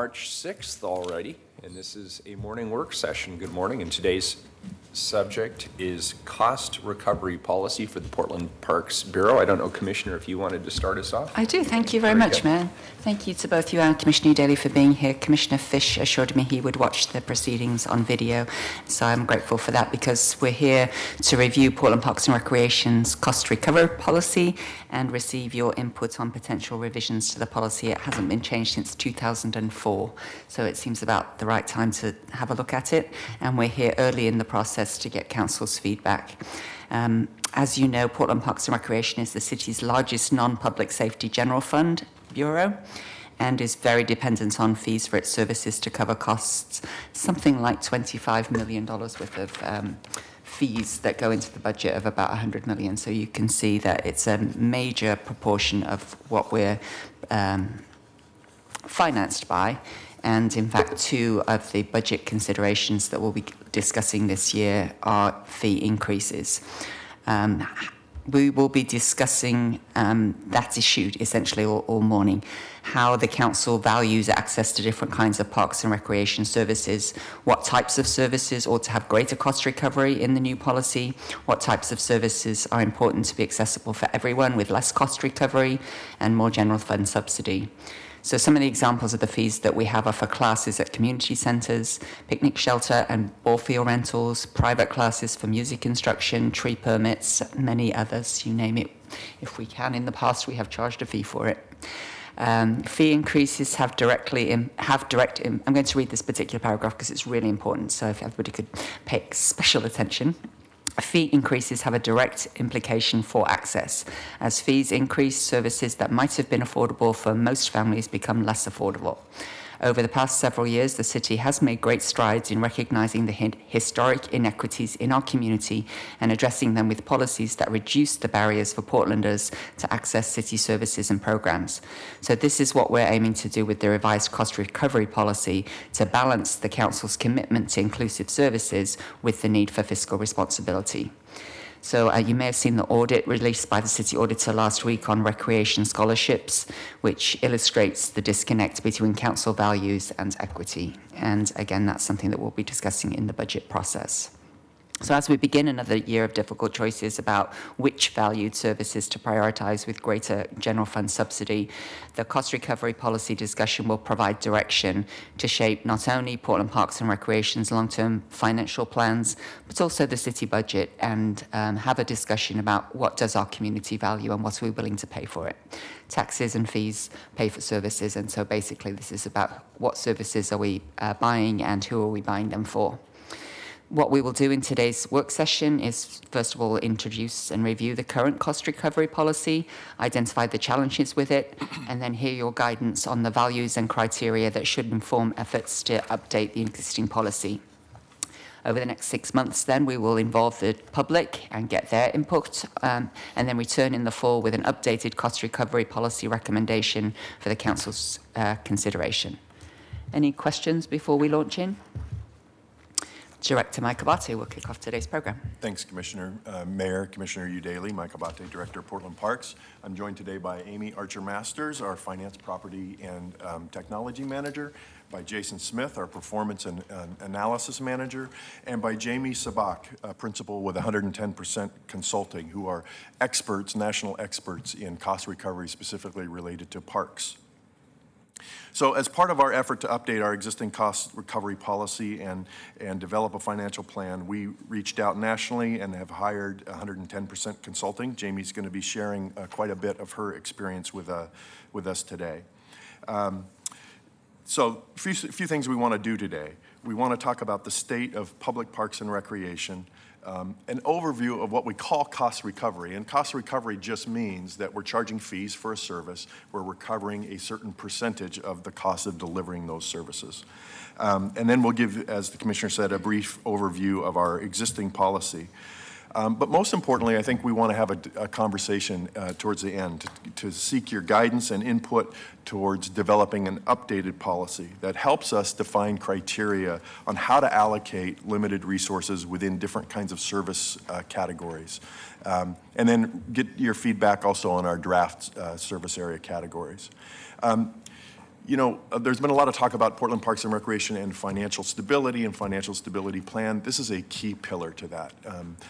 March 6th already, and this is a morning work session. Good morning, and today's subject is cost recovery policy for the Portland Parks Bureau. I don't know, Commissioner, if you wanted to start us off? I do. Thank you very much, Mayor. Thank you to both you and Commissioner Daly for being here. Commissioner Fish assured me he would watch the proceedings on video, so I'm grateful for that because we're here to review Portland Parks and Recreation's cost recovery policy and receive your input on potential revisions to the policy. It hasn't been changed since 2004, so it seems about the right time to have a look at it, and we're here early in the process to get Council's feedback. As you know, Portland Parks and Recreation is the city's largest non-public safety general fund bureau and is very dependent on fees for its services to cover costs, something like $25 million worth of fees that go into the budget of about $100 million. So you can see that it's a major proportion of what we're financed by. And in fact, two of the budget considerations that we'll be discussing this year are fee increases. We will be discussing that issue essentially all morning, how the council values access to different kinds of parks and recreation services, what types of services ought to have greater cost recovery in the new policy, what types of services are important to be accessible for everyone with less cost recovery and more general fund subsidy. So some of the examples of the fees that we have are for classes at community centres, picnic shelter and ball field rentals, private classes for music instruction, tree permits, many others, you name it. If we can, in the past we have charged a fee for it. Fee increases have I'm going to read this particular paragraph because it's really important, so if everybody could pay special attention. Fee increases have a direct implication for access. As fees increase, services that might have been affordable for most families become less affordable. Over the past several years, the city has made great strides in recognizing the historic inequities in our community and addressing them with policies that reduce the barriers for Portlanders to access city services and programs. So this is what we're aiming to do with the revised cost recovery policy to balance the council's commitment to inclusive services with the need for fiscal responsibility. So you may have seen the audit released by the City Auditor last week on recreation scholarships, which illustrates the disconnect between council values and equity. And again, that's something that we'll be discussing in the budget process. So as we begin another year of difficult choices about which valued services to prioritise with greater general fund subsidy, the cost recovery policy discussion will provide direction to shape not only Portland Parks and Recreation's long-term financial plans, but also the city budget, and have a discussion about what does our community value and what are we willing to pay for it. Taxes and fees pay for services, and so basically this is about what services are we buying and who are we buying them for. What we will do in today's work session is, first of all, introduce and review the current cost recovery policy, identify the challenges with it, and then hear your guidance on the values and criteria that should inform efforts to update the existing policy. Over the next 6 months, then, we will involve the public and get their input, and then return in the fall with an updated cost recovery policy recommendation for the Council's consideration. Any questions before we launch in? Director Mike Abate will kick off today's program. Thanks, Commissioner. Mayor, Commissioner Udaley, Mike Abate, Director of Portland Parks. I'm joined today by Amy Archer-Masters, our Finance, Property, and Technology Manager, by Jason Smith, our Performance and Analysis Manager, and by Jamie Sabak, Principal with 110% Consulting, who are experts, national experts in cost recovery specifically related to parks. So as part of our effort to update our existing cost recovery policy and develop a financial plan, we reached out nationally and have hired 110% Consulting. Jamie's going to be sharing quite a bit of her experience with us today. So a few things we want to do today. We want to talk about the state of public parks and recreation, an overview of what we call cost recovery. And cost recovery just means that we're charging fees for a service. We're recovering a certain percentage of the cost of delivering those services. And then we'll give, as the Commissioner said, a brief overview of our existing policy. But most importantly, I think we want to have a conversation towards the end to seek your guidance and input towards developing an updated policy that helps us define criteria on how to allocate limited resources within different kinds of service categories. And then get your feedback also on our draft service area categories. You know, there's been a lot of talk about Portland Parks and Recreation and financial stability and financial stability plan. This is a key pillar to that.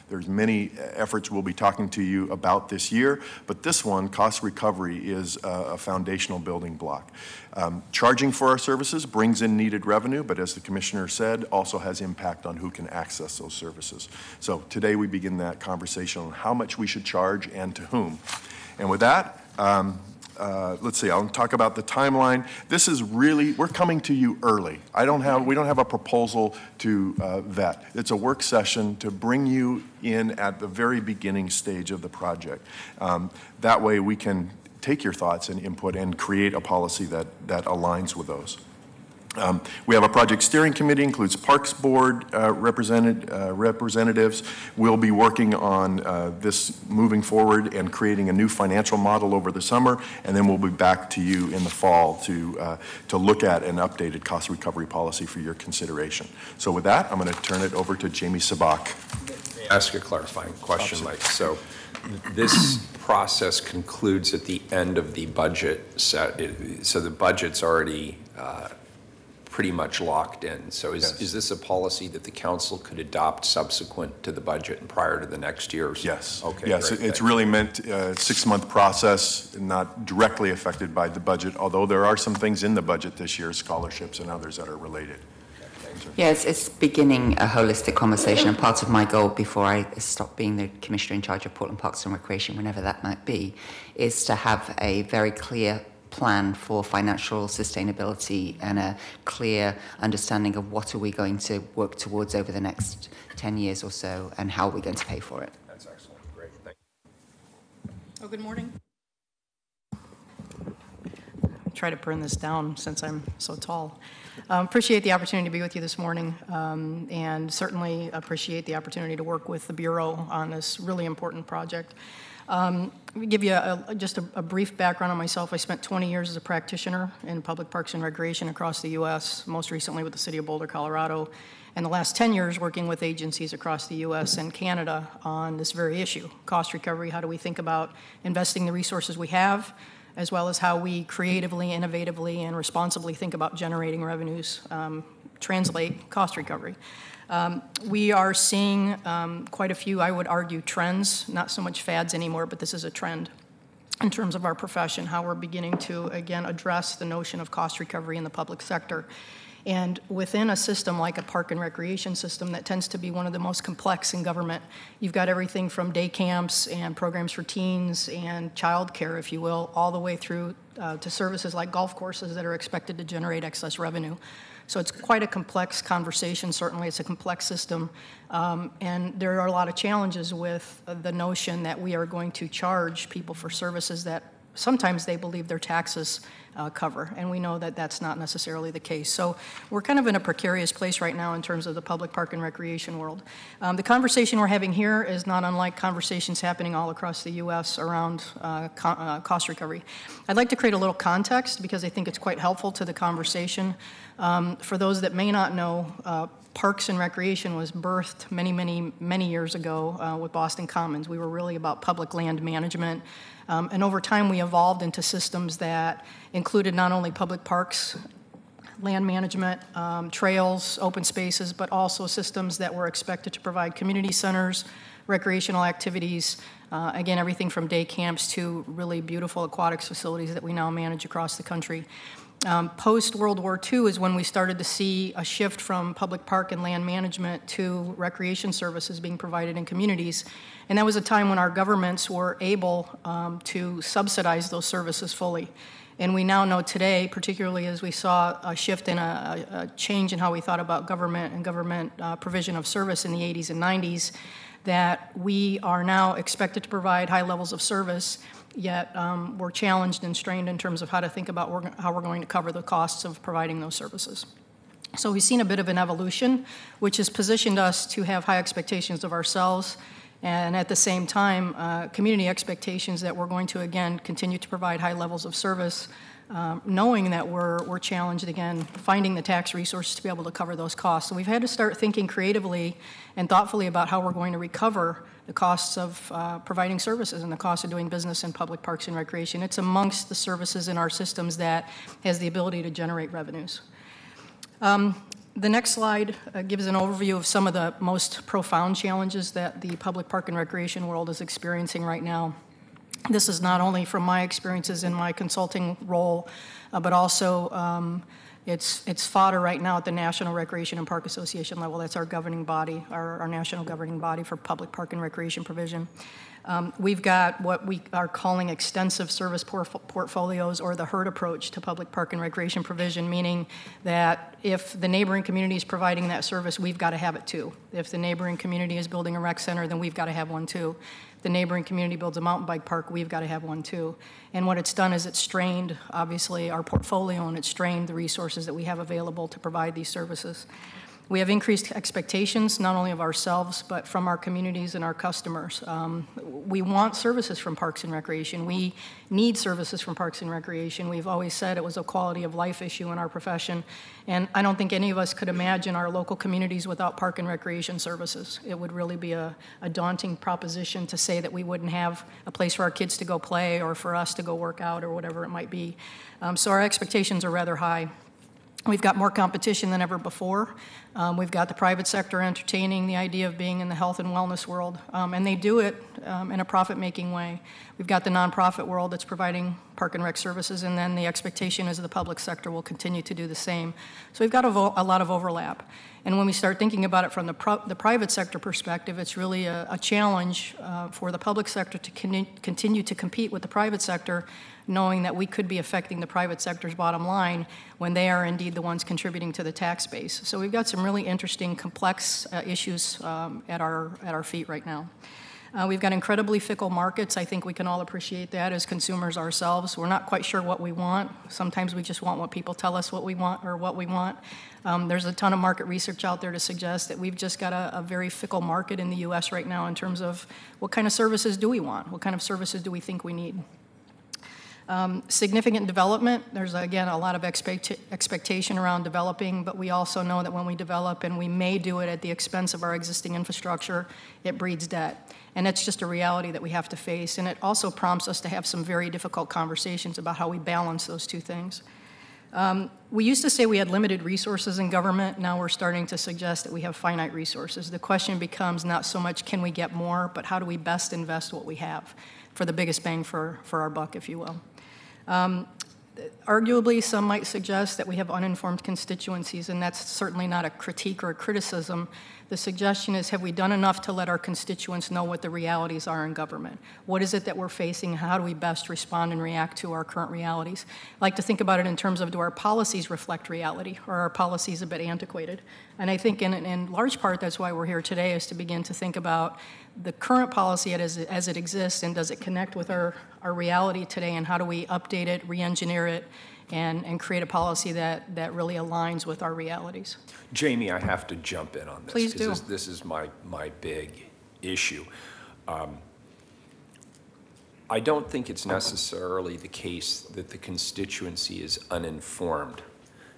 There's many efforts we'll be talking to you about this year, but this one, cost recovery, is a foundational building block. Charging for our services brings in needed revenue, but as the Commissioner said, also has impact on who can access those services. So today we begin that conversation on how much we should charge and to whom. And with that, let's see, I'll talk about the timeline. This is really, we're coming to you early. We don't have a proposal to vet. It's a work session to bring you in at the very beginning stage of the project. That way we can take your thoughts and input and create a policy that aligns with those. We have a project steering committee, includes Parks Board representatives. We'll be working on this moving forward and creating a new financial model over the summer, and then we'll be back to you in the fall to look at an updated cost recovery policy for your consideration. So with that, I'm going to turn it over to Jamie Sabak. May I ask a clarifying question, Mike? So this process concludes at the end of the budget set, so the budget's already pretty much locked in. So is this a policy that the council could adopt subsequent to the budget and prior to the next year? Yes. Okay. Yes, great, it's really meant a 6-month process, not directly affected by the budget, although there are some things in the budget this year, scholarships and others that are related. Yes, it's beginning a holistic conversation, and part of my goal before I stop being the Commissioner in charge of Portland Parks and Recreation, whenever that might be, is to have a very clear plan for financial sustainability and a clear understanding of what are we going to work towards over the next 10 years or so, and how are we going to pay for it. That's excellent. Great. Thank you. Oh, good morning. Try to burn this down since I'm so tall. Appreciate the opportunity to be with you this morning, and certainly appreciate the opportunity to work with the Bureau on this really important project. Let me give you just a brief background on myself. I spent 20 years as a practitioner in public parks and recreation across the U.S., most recently with the City of Boulder, Colorado, and the last 10 years working with agencies across the U.S. and Canada on this very issue, cost recovery. How do we think about investing the resources we have, as well as how we creatively, innovatively, and responsibly think about generating revenues, translate cost recovery. We are seeing quite a few, I would argue, trends, not so much fads anymore, but this is a trend in terms of our profession, how we're beginning to, again, address the notion of cost recovery in the public sector. And within a system like a park and recreation system that tends to be one of the most complex in government, you've got everything from day camps and programs for teens and childcare, if you will, all the way through to services like golf courses that are expected to generate excess revenue. So it's quite a complex conversation. Certainly it's a complex system. And there are a lot of challenges with the notion that we are going to charge people for services that sometimes they believe their taxes cover, and we know that that's not necessarily the case. So we're kind of in a precarious place right now in terms of the public park and recreation world. The conversation we're having here is not unlike conversations happening all across the U.S. around cost recovery. I'd like to create a little context because I think it's quite helpful to the conversation. For those that may not know, Parks and Recreation was birthed many years ago with Boston Commons. We were really about public land management. And over time, we evolved into systems that included not only public parks, land management, trails, open spaces, but also systems that were expected to provide community centers, recreational activities, again, everything from day camps to really beautiful aquatics facilities that we now manage across the country. Post-World War II is when we started to see a shift from public park and land management to recreation services being provided in communities. And that was a time when our governments were able to subsidize those services fully. And we now know today, particularly as we saw a shift in a change in how we thought about government and government provision of service in the 80s and 90s, that we are now expected to provide high levels of service, yet we're challenged and strained in terms of how to think about how we're going to cover the costs of providing those services. So we've seen a bit of an evolution, which has positioned us to have high expectations of ourselves, and at the same time, community expectations that we're going to, again, continue to provide high levels of service knowing that we're challenged again, finding the tax resources to be able to cover those costs. So we've had to start thinking creatively and thoughtfully about how we're going to recover the costs of providing services and the cost of doing business in public parks and recreation. It's amongst the services in our systems that has the ability to generate revenues. The next slide gives an overview of some of the most profound challenges that the public park and recreation world is experiencing right now. This is not only from my experiences in my consulting role, but also it's fodder right now at the National Recreation and Park Association level. That's our governing body, our national governing body for public park and recreation provision. We've got what we are calling extensive service portfolios, or the herd approach to public park and recreation provision, meaning that if the neighboring community is providing that service, we've got to have it too. If the neighboring community is building a rec center, then we've got to have one too. If the neighboring community builds a mountain bike park, we've got to have one too. And what it's done is it's strained, obviously, our portfolio, and it's strained the resources that we have available to provide these services. We have increased expectations, not only of ourselves, but from our communities and our customers. We want services from Parks and Recreation. We need services from Parks and Recreation. We've always said it was a quality of life issue in our profession, and I don't think any of us could imagine our local communities without park and recreation services. It would really be a daunting proposition to say that we wouldn't have a place for our kids to go play or for us to go work out or whatever it might be. So our expectations are rather high. We've got more competition than ever before. We've got the private sector entertaining the idea of being in the health and wellness world, and they do it in a profit-making way. We've got the nonprofit world that's providing park and rec services, and then the expectation is the public sector will continue to do the same. So we've got a lot of overlap. And when we start thinking about it from the private sector perspective, it's really a challenge for the public sector to continue to compete with the private sector, knowing that we could be affecting the private sector's bottom line when they are indeed the ones contributing to the tax base. So we've got some really interesting, complex issues at our feet right now. We've got incredibly fickle markets. I think we can all appreciate that as consumers ourselves. We're not quite sure what we want. Sometimes we just want what people tell us what we want or what we want. There's a ton of market research out there to suggest that we've just got a very fickle market in the U.S. right now in terms of what kind of services do we want? What kind of services do we think we need? Significant development. There's, again, a lot of expectation around developing, but we also know that when we develop, and we may do it at the expense of our existing infrastructure, it breeds debt. And it's just a reality that we have to face. And it also prompts us to have some very difficult conversations about how we balance those two things. We used to say we had limited resources in government. Now we're starting to suggest that we have finite resources. The question becomes not so much can we get more, but how do we best invest what we have for the biggest bang for our buck, if you will. Arguably, some might suggest that we have uninformed constituencies, and that's certainly not a critique or a criticism. The suggestion is, have we done enough to let our constituents know what the realities are in government? What is it that we're facing? How do we best respond and react to our current realities? I like to think about it in terms of, do our policies reflect reality, or are our policies a bit antiquated? And I think in large part that's why we're here today, is to begin to think about the current policy as it exists, and does it connect with our reality today, and how do we update it, re-engineer it, and create a policy that really aligns with our realities. Jamie, I have to jump in on this. Please do. This is my big issue. I don't think it's necessarily the case that the constituency is uninformed,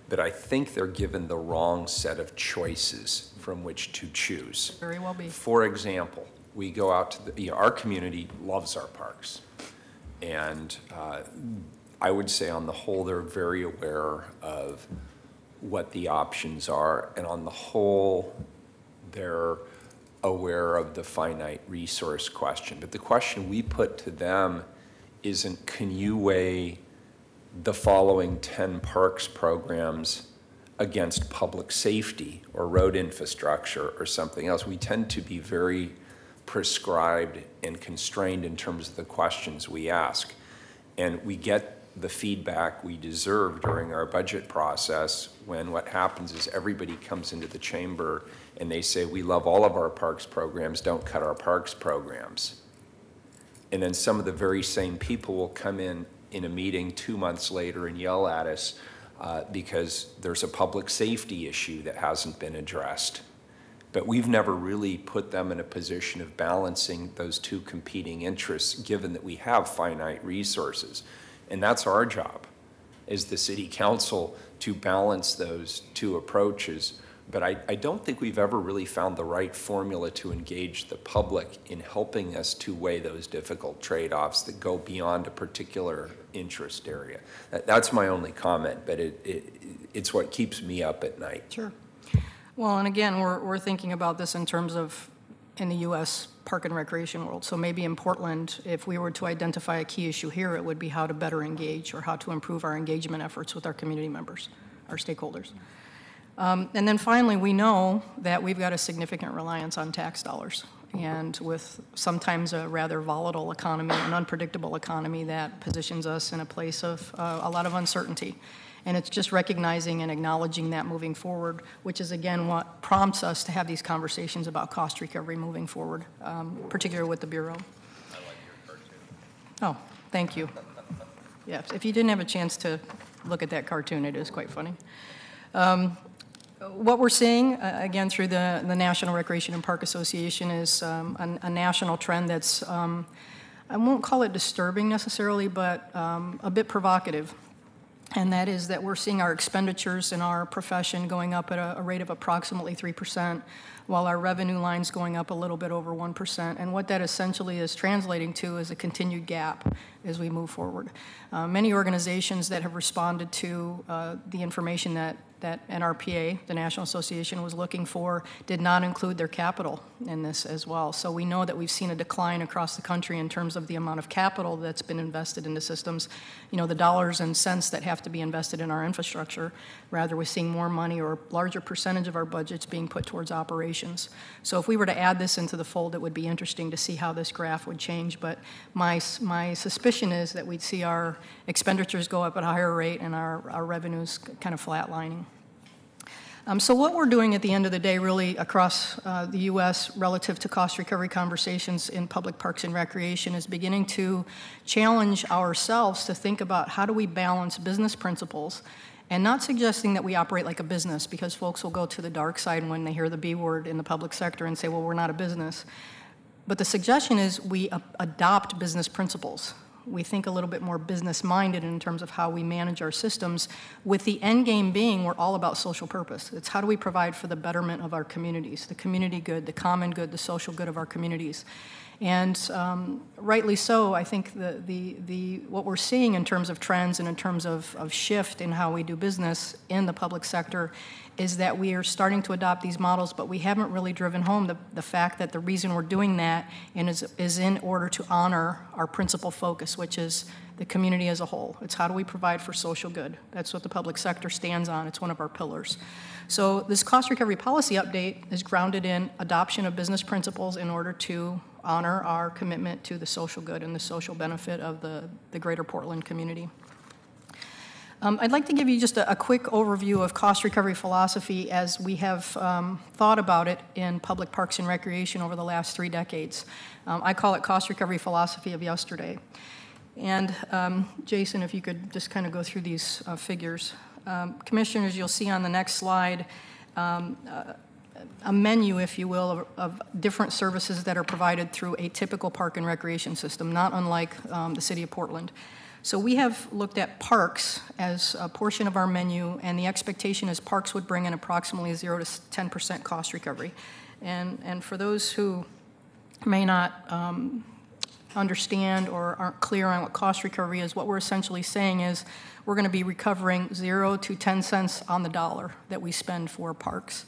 but I think they're given the wrong set of choices from which to choose. Very well be. For example, we go out to our community loves our parks, and I would say on the whole they're very aware of what the options are, and on the whole they're aware of the finite resource question. But the question we put to them isn't, can you weigh the following 10 parks programs against public safety or road infrastructure or something else? We tend to be very prescribed and constrained in terms of the questions we ask. And we get the feedback we deserve during our budget process when what happens is everybody comes into the chamber and they say, we love all of our parks programs, don't cut our parks programs. And then some of the very same people will come in a meeting 2 months later and yell at us because there's a public safety issue that hasn't been addressed. But we've never really put them in a position of balancing those two competing interests, given that we have finite resources. And that's our job. as the city council to balance those two approaches. But I don't think we've ever really found the right formula to engage the public in helping us to weigh those difficult trade-offs that go beyond a particular interest area. That's my only comment, but it's what keeps me up at night. Sure. Well, and again, we're thinking about this in terms of in the U.S. park and recreation world. So maybe in Portland, if we were to identify a key issue here, it would be how to better engage or how to improve our engagement efforts with our community members, our stakeholders. And then finally, we know that we've got a significant reliance on tax dollars. And with sometimes a rather volatile economy, an unpredictable economy, that positions us in a place of a lot of uncertainty. And it's just recognizing and acknowledging that moving forward, which is, again, what prompts us to have these conversations about cost recovery moving forward, particularly with the Bureau. I like your cartoon. Oh, thank you. Yes, if you didn't have a chance to look at that cartoon, it is quite funny. What we're seeing, again, through the National Recreation and Park Association is a national trend that's, I won't call it disturbing necessarily, but a bit provocative. And that is that we're seeing our expenditures in our profession going up at a rate of approximately 3%, while our revenue line's going up a little bit over 1%. And what that essentially is translating to is a continued gap as we move forward. Many organizations that have responded to the information that NRPA, the National Association, was looking for, did not include their capital in this as well. So we know that we've seen a decline across the country in terms of the amount of capital that's been invested into systems. You know, the dollars and cents that have to be invested in our infrastructure. Rather, we're seeing more money or a larger percentage of our budgets being put towards operations. So if we were to add this into the fold, it would be interesting to see how this graph would change. But my suspicion is that we'd see our expenditures go up at a higher rate and our revenues kind of flatlining. So what we're doing at the end of the day, really across the U.S. relative to cost recovery conversations in public parks and recreation, is beginning to challenge ourselves to think about how do we balance business principles, and not suggesting that we operate like a business, because folks will go to the dark side when they hear the B word in the public sector and say, well, we're not a business. But the suggestion is we adopt business principles. We think a little bit more business-minded in terms of how we manage our systems, with the end game being we're all about social purpose. It's how do we provide for the betterment of our communities, the community good, the common good, the social good of our communities. And rightly so, I think what we're seeing in terms of trends and in terms of shift in how we do business in the public sector is that we are starting to adopt these models, but we haven't really driven home the fact that the reason we're doing that is in order to honor our principal focus, which is the community as a whole. It's how do we provide for social good. That's what the public sector stands on. It's one of our pillars. So this cost recovery policy update is grounded in adoption of business principles in order to honor our commitment to the social good and the social benefit of the greater Portland community. I'd like to give you just a quick overview of cost recovery philosophy as we have thought about it in public parks and recreation over the last 3 decades. I call it cost recovery philosophy of yesterday. And Jason, if you could just kind of go through these figures. Commissioners, you'll see on the next slide a menu, if you will, of different services that are provided through a typical park and recreation system, not unlike the city of Portland. So we have looked at parks as a portion of our menu, and the expectation is parks would bring in approximately 0 to 10% cost recovery. And for those who may not understand or aren't clear on what cost recovery is, what we're essentially saying is we're going to be recovering 0 to 10 cents on the dollar that we spend for parks.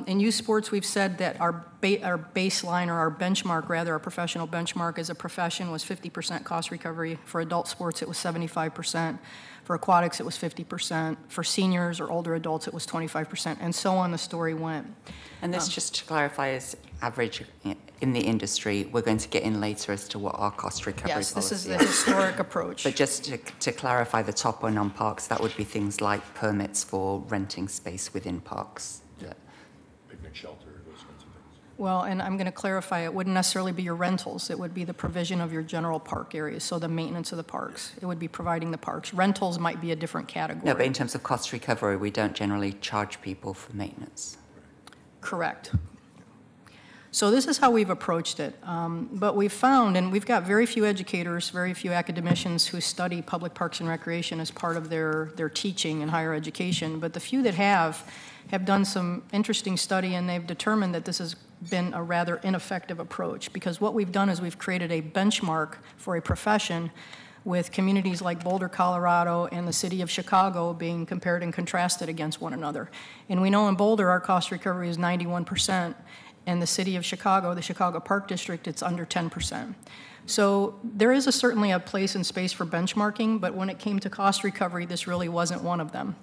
In youth sports, we've said that our baseline, or our benchmark, rather, our professional benchmark as a profession was 50% cost recovery. For adult sports, it was 75%. For aquatics, it was 50%. For seniors or older adults, it was 25%, and so on the story went. And this, just to clarify, is average in the industry. We're going to get in later as to what our cost recovery policy is. Yes, this is the historic approach. But just to clarify, the top one on parks, that would be things like permits for renting space within parks. Picnic shelter, those kinds of things. Well, and I'm going to clarify, it wouldn't necessarily be your rentals. It would be the provision of your general park areas, so the maintenance of the parks. It would be providing the parks. Rentals might be a different category. No, but in terms of cost recovery, we don't generally charge people for maintenance. Correct. So this is how we've approached it. But we've found, and we've got very few educators, very few academicians who study public parks and recreation as part of their teaching in higher education, but the few that have done some interesting study, and they've determined that this has been a rather ineffective approach, because what we've done is we've created a benchmark for a profession with communities like Boulder, Colorado, and the city of Chicago being compared and contrasted against one another. And we know in Boulder our cost recovery is 91%, and the city of Chicago, the Chicago Park District, it's under 10%. So there is certainly a place and space for benchmarking, but when it came to cost recovery, this really wasn't one of them.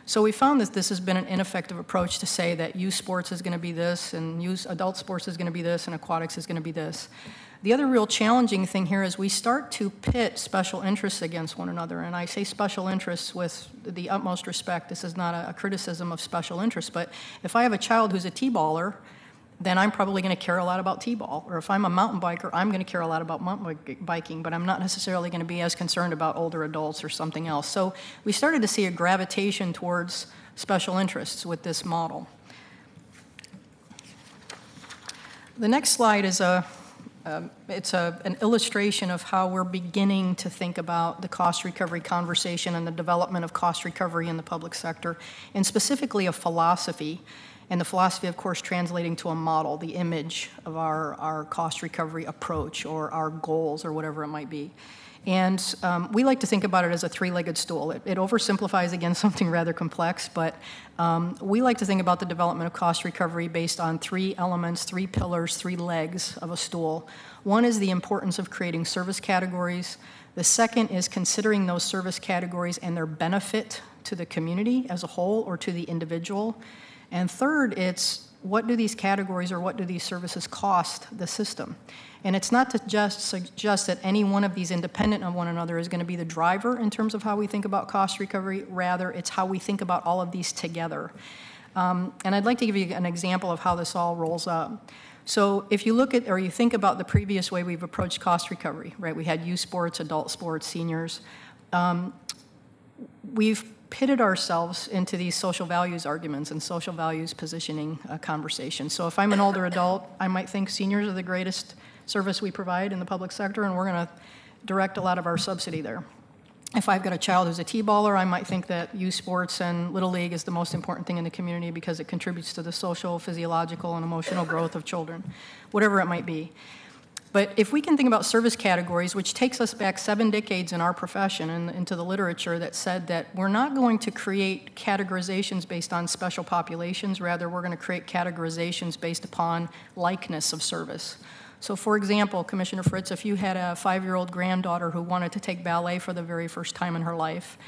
So we found that this has been an ineffective approach to say that youth sports is going to be this, and adult sports is going to be this, and aquatics is going to be this. The other real challenging thing here is we start to pit special interests against one another, and I say special interests with the utmost respect. This is not a criticism of special interests, but if I have a child who's a T-baller, then I'm probably going to care a lot about T-ball. Or if I'm a mountain biker, I'm going to care a lot about mountain biking, but I'm not necessarily going to be as concerned about older adults or something else. So we started to see a gravitation towards special interests with this model. The next slide is an illustration of how we're beginning to think about the cost recovery conversation and the development of cost recovery in the public sector, and specifically a philosophy. And the philosophy, of course, translating to a model, the image of our cost recovery approach or our goals or whatever it might be. And we like to think about it as a three-legged stool. It oversimplifies, again, something rather complex, but we like to think about the development of cost recovery based on three elements, three pillars, three legs of a stool. One is the importance of creating service categories. The second is considering those service categories and their benefit to the community as a whole or to the individual. And third, it's what do these categories or what do these services cost the system? And it's not to just suggest that any one of these independent of one another is going to be the driver in terms of how we think about cost recovery. Rather, it's how we think about all of these together. And I'd like to give you an example of how this all rolls up. So if you look at or you think about the previous way we've approached cost recovery, right? We had youth sports, adult sports, seniors. We've pitted ourselves into these social values arguments and social values positioning conversations. So if I'm an older adult, I might think seniors are the greatest service we provide in the public sector, and we're going to direct a lot of our subsidy there. If I've got a child who's a T-baller, I might think that youth sports and Little League is the most important thing in the community because it contributes to the social, physiological, and emotional growth of children, whatever it might be. But if we can think about service categories, which takes us back 7 decades in our profession and into the literature that said that we're not going to create categorizations based on special populations, rather we're going to create categorizations based upon likeness of service. So for example, Commissioner Fritz, if you had a 5-year-old granddaughter who wanted to take ballet for the very first time in her life,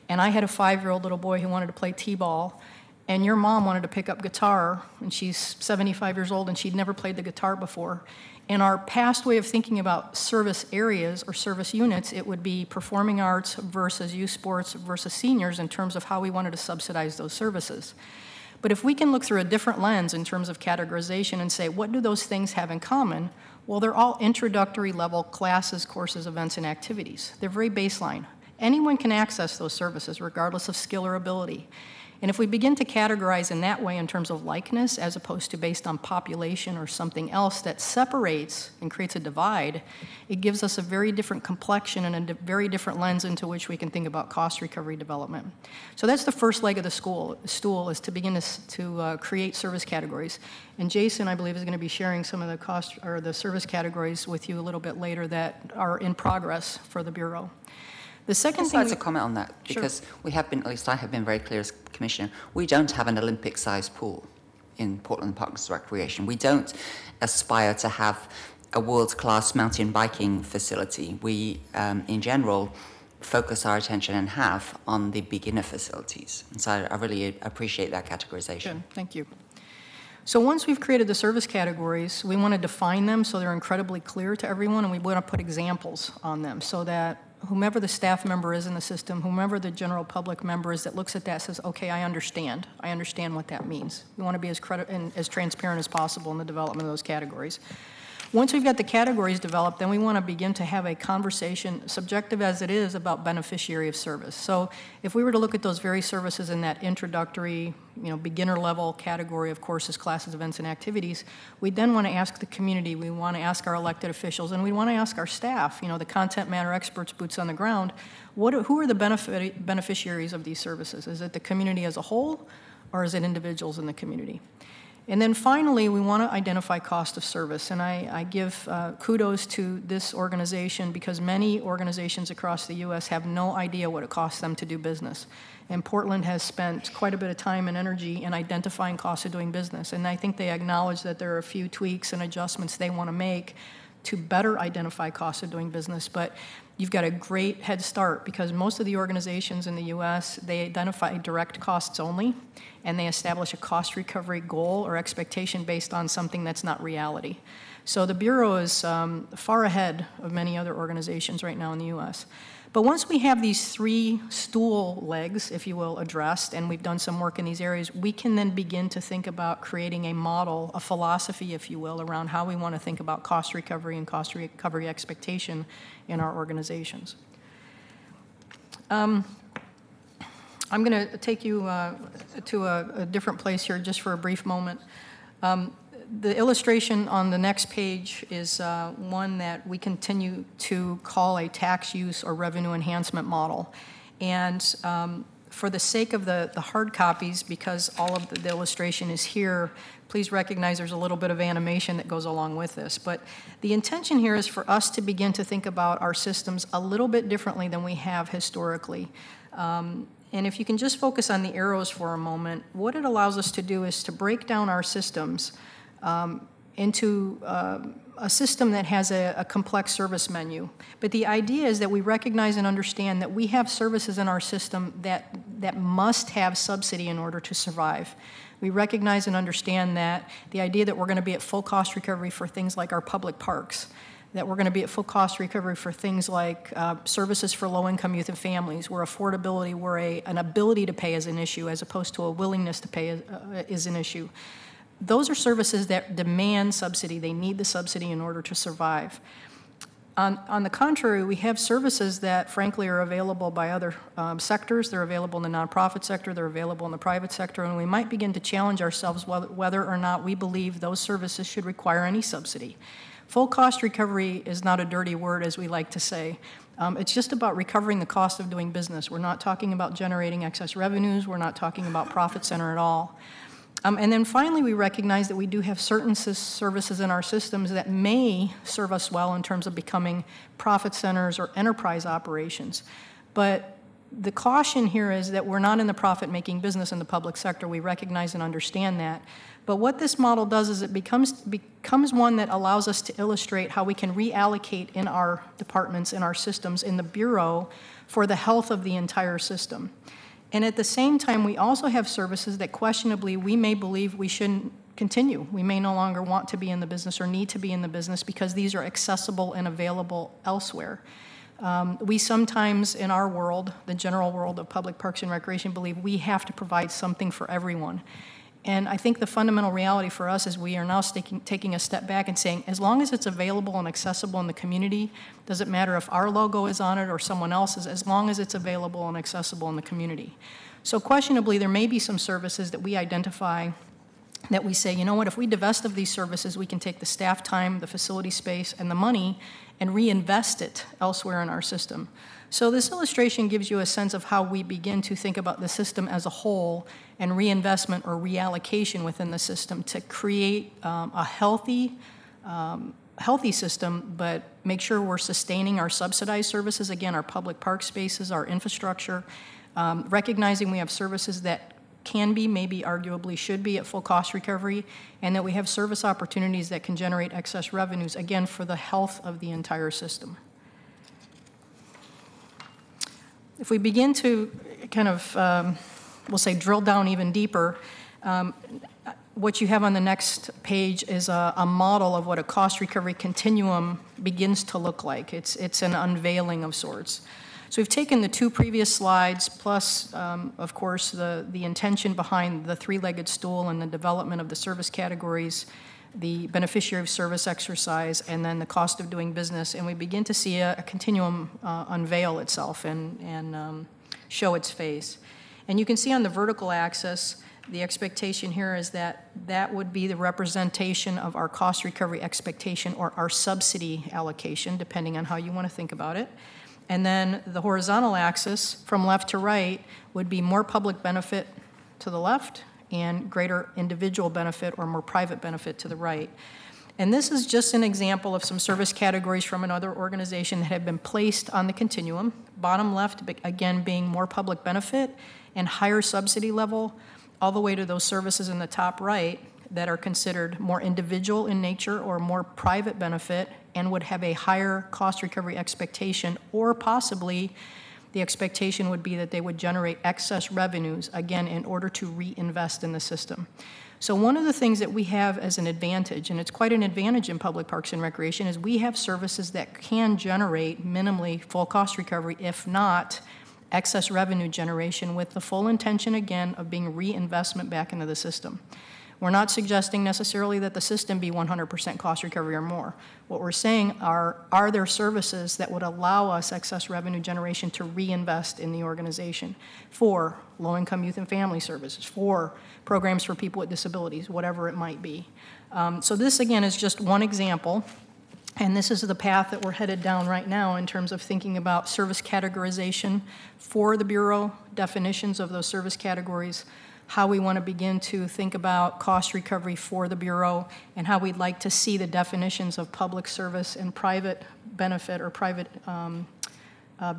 and I had a 5-year-old little boy who wanted to play T-ball, and your mom wanted to pick up guitar, and she's 75 years old and she'd never played the guitar before, in our past way of thinking about service areas or service units, it would be performing arts versus youth sports versus seniors in terms of how we wanted to subsidize those services. But if we can look through a different lens in terms of categorization and say, what do those things have in common? Well, they're all introductory level classes, courses, events, and activities. They're very baseline. Anyone can access those services regardless of skill or ability. And if we begin to categorize in that way in terms of likeness as opposed to based on population or something else that separates and creates a divide, it gives us a very different complexion and a very different lens into which we can think about cost recovery development. So that's the first leg of the stool is to begin to create service categories. And Jason, I believe, is going to be sharing some of the cost or the service categories with you a little bit later that are in progress for the Bureau. The second thing... I'd like to comment on that, because we have been, at least I have been very clear as Commissioner, we don't have an Olympic-sized pool in Portland Parks and Recreation. We don't aspire to have a world-class mountain biking facility. We, in general, focus our attention and have on the beginner facilities. And so I really appreciate that categorization. Good, thank you. So once we've created the service categories, we want to define them so they're incredibly clear to everyone, and we want to put examples on them so that whomever the staff member is in the system, whomever the general public member is that looks at that says, okay, I understand what that means. We want to be as transparent as possible in the development of those categories. Once we've got the categories developed, then we want to begin to have a conversation, subjective as it is, about beneficiary of service. So if we were to look at those very services in that introductory, beginner level category of courses, classes, events, and activities, we then want to ask the community, we want to ask our elected officials, and we want to ask our staff, the content matter experts, boots on the ground, who are the beneficiaries of these services? Is it the community as a whole, or is it individuals in the community? And then finally, we want to identify cost of service. And I give kudos to this organization because many organizations across the U.S. have no idea what it costs them to do business. And Portland has spent quite a bit of time and energy in identifying costs of doing business. And I think they acknowledge that there are a few tweaks and adjustments they want to make to better identify costs of doing business. But you've got a great head start because most of the organizations in the U.S., they identify direct costs only, and they establish a cost recovery goal or expectation based on something that's not reality. So the Bureau is far ahead of many other organizations right now in the U.S. But once we have these three stool legs, if you will, addressed, and we've done some work in these areas, we can then begin to think about creating a model, a philosophy, if you will, around how we want to think about cost recovery and cost recovery expectation in our organizations. I'm going to take you to a different place here just for a brief moment. The illustration on the next page is one that we continue to call a tax use or revenue enhancement model. And for the sake of the hard copies, because all of the illustration is here, please recognize there's a little bit of animation that goes along with this. But the intention here is for us to begin to think about our systems a little bit differently than we have historically. And if you can just focus on the arrows for a moment, what it allows us to do is to break down our systems into a system that has a complex service menu. But the idea is that we recognize and understand that we have services in our system that must have subsidy in order to survive. We recognize and understand that the idea that we're going to be at full cost recovery for things like our public parks, that we're going to be at full cost recovery for things like services for low-income youth and families, where affordability, where an ability to pay is an issue as opposed to a willingness to pay is an issue. Those are services that demand subsidy. They need the subsidy in order to survive. On the contrary, we have services that, frankly, are available by other sectors. They're available in the nonprofit sector. They're available in the private sector. And we might begin to challenge ourselves whether or not we believe those services should require any subsidy. Full cost recovery is not a dirty word, as we like to say. It's just about recovering the cost of doing business. We're not talking about generating excess revenues. We're not talking about profit center at all. And then finally, we recognize that we do have certain services in our systems that may serve us well in terms of becoming profit centers or enterprise operations. But the caution here is that we're not in the profit-making business in the public sector. We recognize and understand that. But what this model does is it becomes one that allows us to illustrate how we can reallocate in our departments, in our systems, in the Bureau for the health of the entire system. And at the same time, we also have services that questionably we may believe we shouldn't continue. We may no longer want to be in the business or need to be in the business because these are accessible and available elsewhere. We sometimes, in our world, the general world of public parks and recreation, believe we have to provide something for everyone. And I think the fundamental reality for us is we are now taking a step back and saying, as long as it's available and accessible in the community, doesn't matter if our logo is on it or someone else's, as long as it's available and accessible in the community. So questionably, there may be some services that we identify that we say, you know what, if we divest of these services, we can take the staff time, the facility space, and the money and reinvest it elsewhere in our system. So this illustration gives you a sense of how we begin to think about the system as a whole and reinvestment or reallocation within the system to create a healthy system, but make sure we're sustaining our subsidized services, again, our public park spaces, our infrastructure, recognizing we have services that can be, maybe arguably should be at full cost recovery, and that we have service opportunities that can generate excess revenues, again, for the health of the entire system. If we begin to kind of, we'll say, drill down even deeper, what you have on the next page is a model of what a cost recovery continuum begins to look like. It's an unveiling of sorts. So we've taken the two previous slides, plus, of course, the intention behind the three-legged stool and the development of the service categories, the beneficiary of service exercise, and then the cost of doing business, and we begin to see a continuum unveil itself and show its face. And you can see on the vertical axis, the expectation here is that that would be the representation of our cost recovery expectation or our subsidy allocation, depending on how you want to think about it. And then the horizontal axis, from left to right, would be more public benefit to the left and greater individual benefit or more private benefit to the right. And this is just an example of some service categories from another organization that have been placed on the continuum. Bottom left, again, being more public benefit and higher subsidy level, all the way to those services in the top right that are considered more individual in nature or more private benefit and would have a higher cost recovery expectation, or possibly the expectation would be that they would generate excess revenues, again, in order to reinvest in the system. So one of the things that we have as an advantage, and it's quite an advantage in public parks and recreation, is we have services that can generate minimally full cost recovery, if not excess revenue generation, with the full intention, again, of being reinvestment back into the system. We're not suggesting necessarily that the system be 100% cost recovery or more. What we're saying are there services that would allow us excess revenue generation to reinvest in the organization for low-income youth and family services, for programs for people with disabilities, whatever it might be. So this, again, is just one example. And this is the path that we're headed down right now in terms of thinking about service categorization for the Bureau, definitions of those service categories, how we want to begin to think about cost recovery for the Bureau, and how we'd like to see the definitions of public service and private benefit or private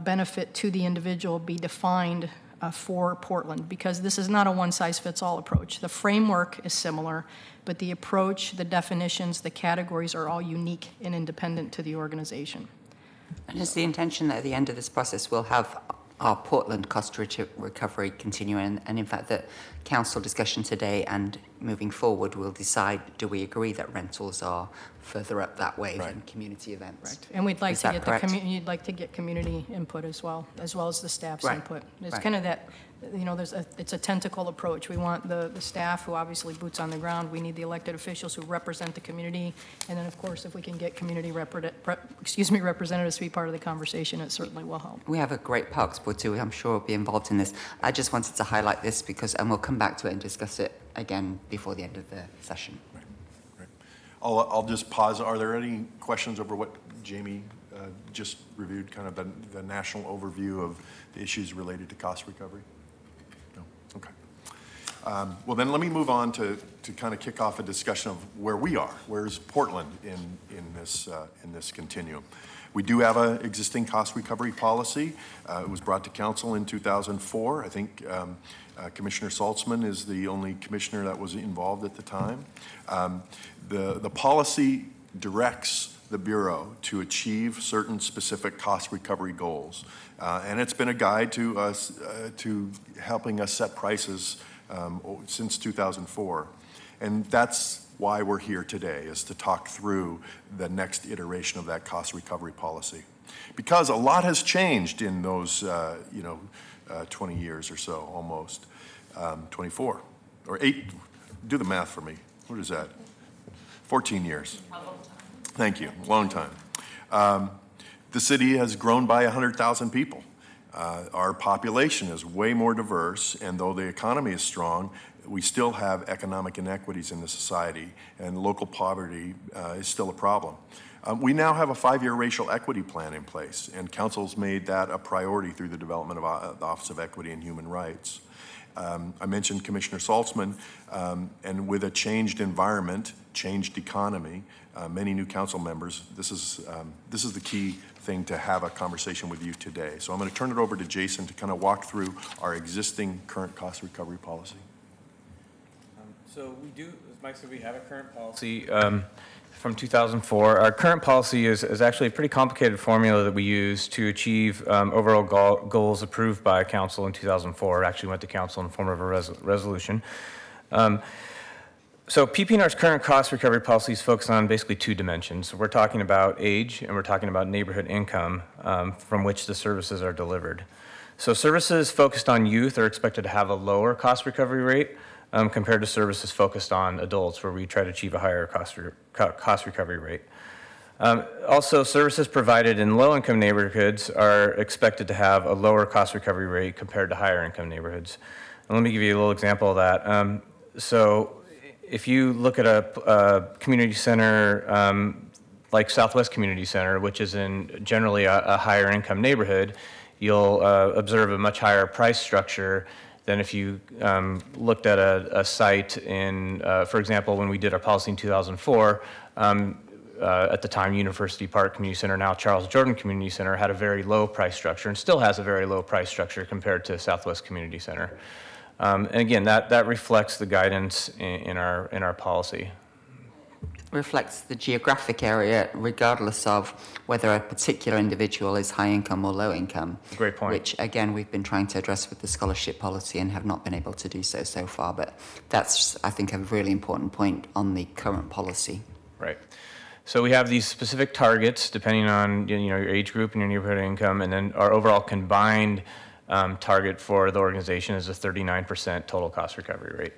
benefit to the individual be defined for Portland, because this is not a one-size-fits-all approach. The framework is similar, but the approach, the definitions, the categories are all unique and independent to the organization. And is the intention that at the end of this process we'll have our Portland cost recovery continuing, and in fact that council discussion today and moving forward will decide, do we agree that rentals are further up that way than community events? Right. And we'd like Is to that get correct? you'd like to get community input as well as the staff's Right. input. It's Right. kind of that, you know, it's a tentacle approach. We want the staff who obviously boots on the ground. We need the elected officials who represent the community. And then, of course, if we can get community representatives to be part of the conversation, it certainly will help. We have a great Parks Board too, I'm sure will be involved in this. I just wanted to highlight this because, and we'll come back to it and discuss it again before the end of the session. Right. I'll just pause. Are there any questions over what Jamie just reviewed, kind of the national overview of the issues related to cost recovery? No? Okay. Well, then let me move on to kind of kick off a discussion of where we are. Where's Portland in this continuum? We do have an existing cost recovery policy. It was brought to council in 2004. I think Commissioner Saltzman is the only commissioner that was involved at the time. The policy directs the Bureau to achieve certain specific cost recovery goals. And it's been a guide to us, to helping us set prices since 2004. And that's why we're here today, is to talk through the next iteration of that cost recovery policy. Because a lot has changed in those, 20 years or so, almost, 24, or 8, do the math for me. What is that? 14 years. Thank you, long time. The city has grown by 100,000 people. Our population is way more diverse, and though the economy is strong, we still have economic inequities in the society, and local poverty is still a problem. We now have a 5-year racial equity plan in place, and council's made that a priority through the development of the Office of Equity and Human Rights. I mentioned Commissioner Saltzman, and with a changed environment, changed economy, many new council members, this is the key thing to have a conversation with you today. So I'm going to turn it over to Jason to kind of walk through our existing current cost recovery policy. So we do, as Mike said, we have a current policy from 2004. Our current policy is actually a pretty complicated formula that we use to achieve overall goals approved by council in 2004. It actually went to council in the form of a resolution. So PP&R's current cost recovery policy is focused on basically 2 dimensions. We're talking about age, and we're talking about neighborhood income from which the services are delivered. So services focused on youth are expected to have a lower cost recovery rate, compared to services focused on adults, where we try to achieve a higher cost recovery rate. Also, services provided in low-income neighborhoods are expected to have a lower cost recovery rate compared to higher-income neighborhoods. And let me give you a little example of that. So if you look at a community center like Southwest Community Center, which is in generally a higher-income neighborhood, you'll observe a much higher price structure than if you looked at a site in, for example, when we did our policy in 2004, at the time, University Park Community Center, now Charles Jordan Community Center, had a very low price structure and still has a very low price structure compared to Southwest Community Center. And again, that reflects the guidance in our policy. Reflects the geographic area regardless of whether a particular individual is high income or low income. Great point. Which again we've been trying to address with the scholarship policy and have not been able to do so far, but that's, I think, a really important point on the current policy. Right. So we have these specific targets depending on your age group and your neighborhood income, and then our overall combined target for the organization is a 39% total cost recovery rate.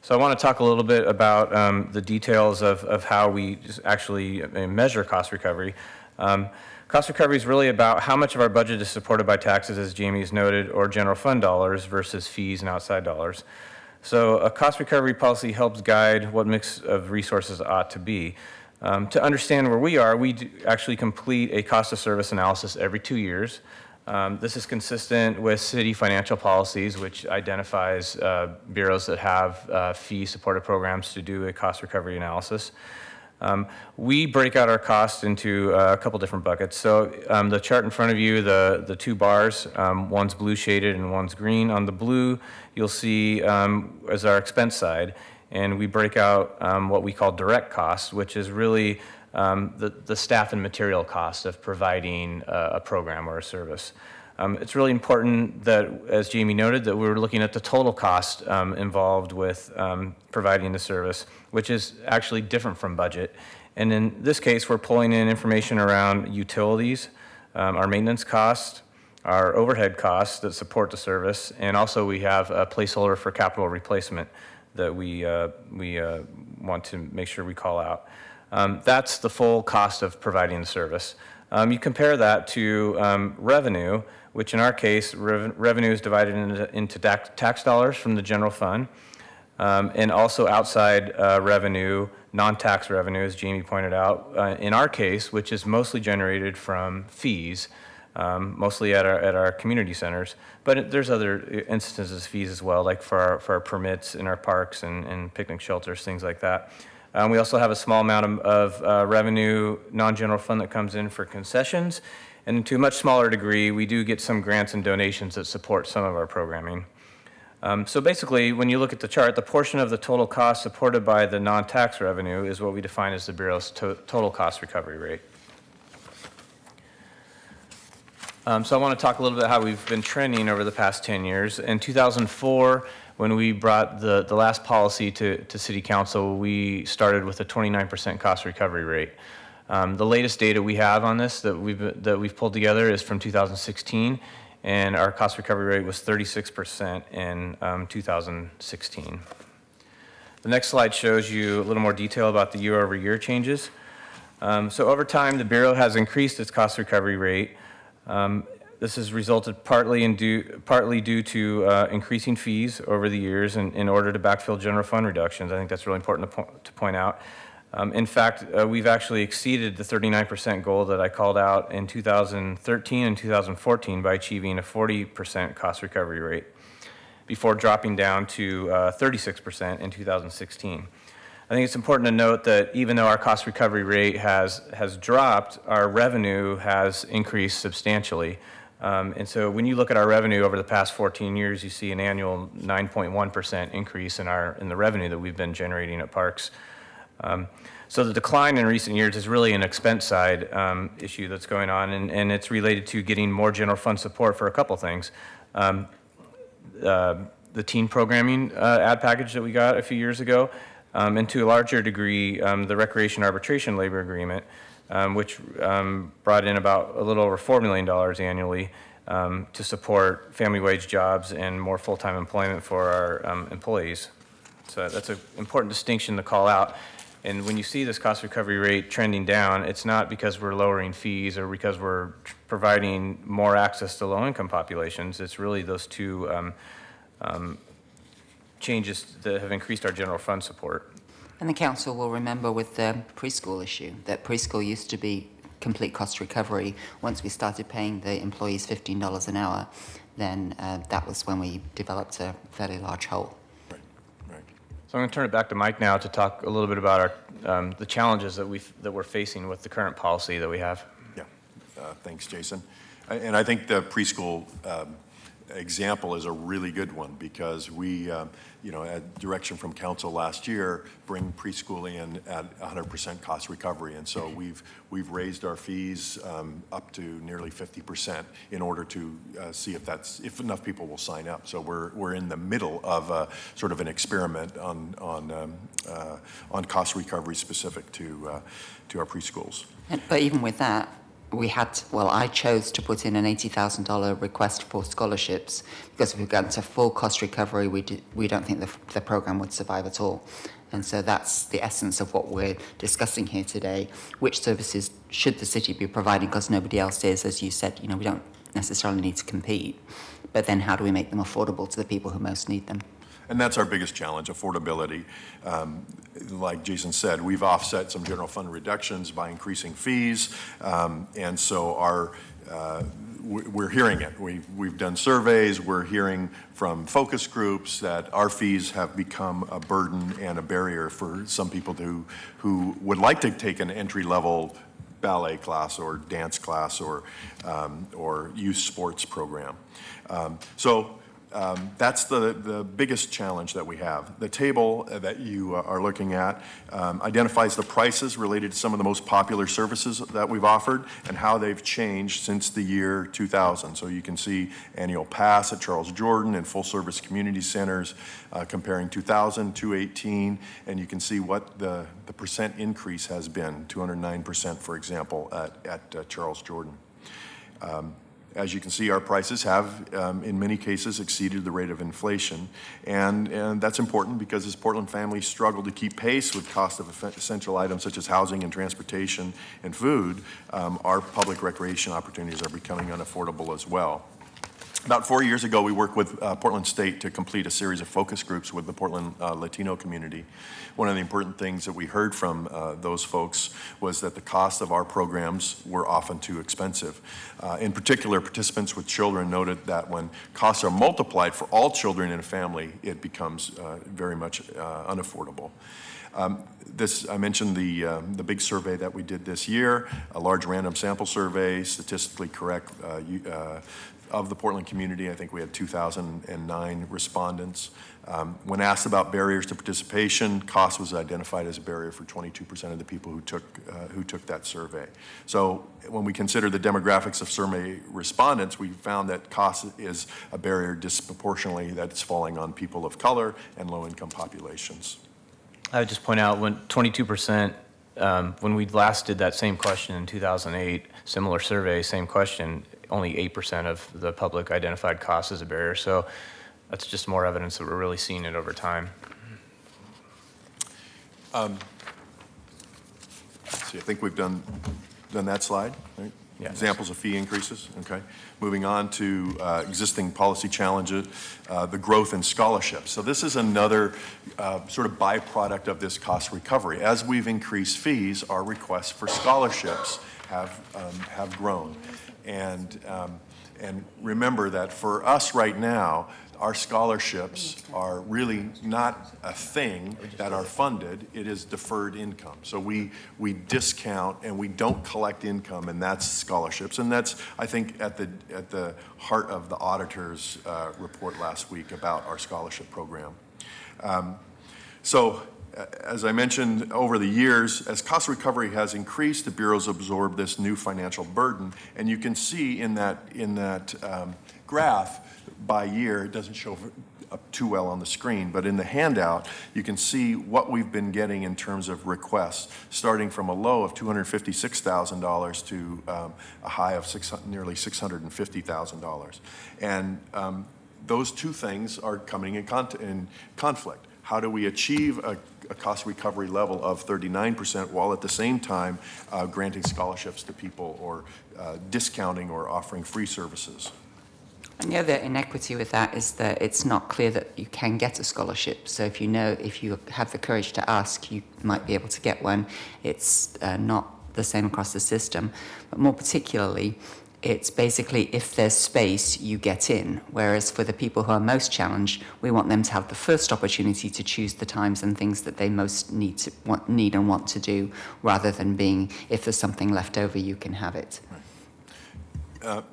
So I want to talk a little bit about the details of how we actually measure cost recovery. Cost recovery is really about how much of our budget is supported by taxes, as Jamie has noted, or general fund dollars versus fees and outside dollars. So a cost recovery policy helps guide what mix of resources ought to be. To understand where we are, we actually complete a cost of service analysis every 2 years. This is consistent with city financial policies, which identifies bureaus that have fee-supported programs to do a cost recovery analysis. We break out our costs into a couple different buckets. So the chart in front of you, the two bars, one's blue shaded and one's green. On the blue, you'll see as our expense side, and we break out what we call direct costs, which is really the staff and material cost of providing a program or a service. It's really important that, as Jamie noted, that we're looking at the total cost involved with providing the service, which is actually different from budget. And in this case, we're pulling in information around utilities, our maintenance costs, our overhead costs that support the service, and also we have a placeholder for capital replacement that we want to make sure we call out. That's the full cost of providing the service. You compare that to revenue, which in our case, revenue is divided into tax dollars from the general fund, and also outside revenue, non-tax revenue, as Jamie pointed out. In our case, which is mostly generated from fees, mostly at our community centers, but there's other instances of fees as well, like for our permits in our parks and picnic shelters, things like that. We also have a small amount of revenue, non-general fund, that comes in for concessions, and to a much smaller degree, we do get some grants and donations that support some of our programming. So basically, when you look at the chart, the portion of the total cost supported by the non-tax revenue is what we define as the Bureau's total cost recovery rate. So I want to talk a little bit how we've been trending over the past 10 years. In 2004, when we brought the last policy to City Council, we started with a 29% cost recovery rate. The latest data we have on this that we've pulled together is from 2016, and our cost recovery rate was 36% in 2016. The next slide shows you a little more detail about the year-over-year changes. So over time, the Bureau has increased its cost recovery rate. This has resulted partly due to increasing fees over the years in order to backfill general fund reductions. I think that's really important to point out. In fact, we've actually exceeded the 39% goal that I called out in 2013 and 2014 by achieving a 40% cost recovery rate before dropping down to 36% in 2016. I think it's important to note that even though our cost recovery rate has dropped, our revenue has increased substantially. And so when you look at our revenue over the past 14 years, you see an annual 9.1% increase in the revenue that we've been generating at parks. So the decline in recent years is really an expense side issue that's going on, and it's related to getting more general fund support for a couple things. The teen programming ad package that we got a few years ago, and to a larger degree, the recreation arbitration labor agreement, which brought in about a little over $4 million annually. to support family wage jobs and more full-time employment for our employees. So that's an important distinction to call out. And when you see this cost recovery rate trending down, it's not because we're lowering fees or because we're providing more access to low-income populations. It's really those two changes that have increased our general fund support. And the council will remember with the preschool issue, that preschool used to be complete cost recovery. Once we started paying the employees $15 an hour, then that was when we developed a fairly large hole. So I'm going to turn it back to Mike now to talk a little bit about our, the challenges that we're facing with the current policy that we have. Yeah, thanks, Jason. And I think the preschool example is a really good one because we, at direction from council last year, bring preschool in at 100% cost recovery. And so we've raised our fees up to nearly 50% in order to see if enough people will sign up. So we're in the middle of sort of an experiment on cost recovery specific to our preschools. But even with that, I chose to put in an $80,000 request for scholarships because if we got to full cost recovery, we don't think the program would survive at all. And so that's the essence of what we're discussing here today. Which services should the city be providing because nobody else is? As you said, we don't necessarily need to compete. But then how do we make them affordable to the people who most need them? And that's our biggest challenge, affordability. Like Jason said, we've offset some general fund reductions by increasing fees, and so we're hearing it. We've done surveys. We're hearing from focus groups that our fees have become a burden and a barrier for some people who would like to take an entry-level ballet class or dance class or youth sports program. That's the biggest challenge that we have. The table that you are looking at identifies the prices related to some of the most popular services that we've offered and how they've changed since the year 2000. So you can see annual pass at Charles Jourdan and full-service community centers comparing 2000 to 18, and you can see what the percent increase has been, 209%, for example, at Charles Jourdan. As you can see, our prices have, in many cases, exceeded the rate of inflation. And that's important because as Portland families struggle to keep pace with cost of essential items such as housing and transportation and food, our public recreation opportunities are becoming unaffordable as well. About 4 years ago, we worked with Portland State to complete a series of focus groups with the Portland Latino community. One of the important things that we heard from those folks was that the cost of our programs were often too expensive. In particular, participants with children noted that when costs are multiplied for all children in a family, it becomes very much unaffordable. I mentioned the big survey that we did this year, a large random sample survey, statistically correct of the Portland community. I think we had 2,009 respondents. When asked about barriers to participation, cost was identified as a barrier for 22% of the people who took that survey. So when we consider the demographics of survey respondents, we found that cost is a barrier disproportionately that's falling on people of color and low-income populations. I would just point out when 22%, when we last did that same question in 2008, similar survey, same question, only 8% of the public identified cost as a barrier. So that's just more evidence that we're really seeing it over time. See, I think we've done that slide, right? Yeah. Examples of fee increases, okay. Moving on to existing policy challenges, the growth in scholarships. So this is another sort of byproduct of this cost recovery. As we've increased fees, our requests for scholarships have grown. And remember that for us right now, our scholarships are really not a thing that are funded. It is deferred income. So we discount and we don't collect income, and that's scholarships. And that's, I think, at the heart of the auditor's report last week about our scholarship program. As I mentioned, over the years, as cost recovery has increased, the Bureau's absorbed this new financial burden. And you can see in that graph by year, it doesn't show up too well on the screen, but in the handout, you can see what we've been getting in terms of requests, starting from a low of $256,000 to a high of nearly $650,000. And those two things are coming in conflict. How do we achieve a cost recovery level of 39% while at the same time granting scholarships to people or discounting or offering free services? And the other inequity with that is that it's not clear that you can get a scholarship. So if you have the courage to ask, you might be able to get one. It's not the same across the system. But more particularly, it's basically if there's space, you get in. Whereas for the people who are most challenged, we want them to have the first opportunity to choose the times and things that they most need and want to do, rather than being, if there's something left over, you can have it.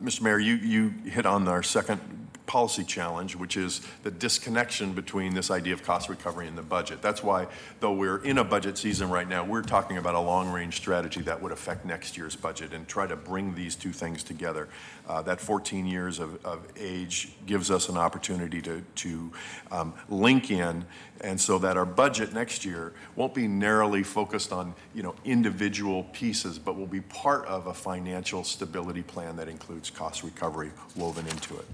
Mr. Mayor, you hit on our second policy challenge, which is the disconnection between this idea of cost recovery and the budget. That's why, though we're in a budget season right now, we're talking about a long-range strategy that would affect next year's budget and try to bring these two things together. That 14 years of age gives us an opportunity to link in, and so that our budget next year won't be narrowly focused on individual pieces, but will be part of a financial stability plan that includes cost recovery woven into it.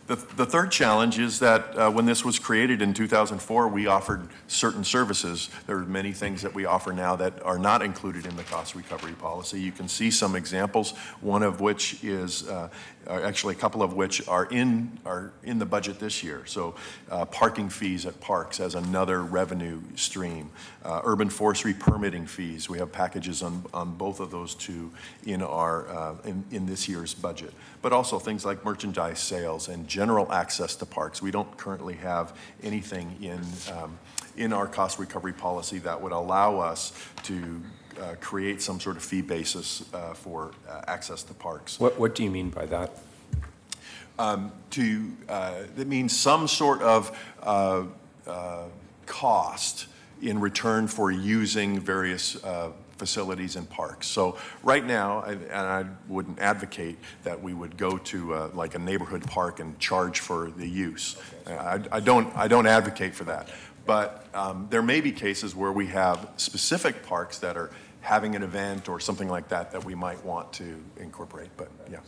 The third challenge is that when this was created in 2004, we offered certain services. There are many things that we offer now that are not included in the cost recovery policy. You can see some examples, one of which is, actually a couple of which are in the budget this year. So parking fees at parks as another revenue stream. Urban forestry permitting fees. We have packages on both of those two in our in this year's budget. But also things like merchandise sales and general access to parks. We don't currently have anything in our cost recovery policy that would allow us to create some sort of fee basis for access to parks. What do you mean by that? That means some sort of cost in return for using various facilities and parks. So right now, and I wouldn't advocate that we would go to like a neighborhood park and charge for the use. Okay. I don't advocate for that. But there may be cases where we have specific parks that are having an event or something like that that we might want to incorporate. But yeah.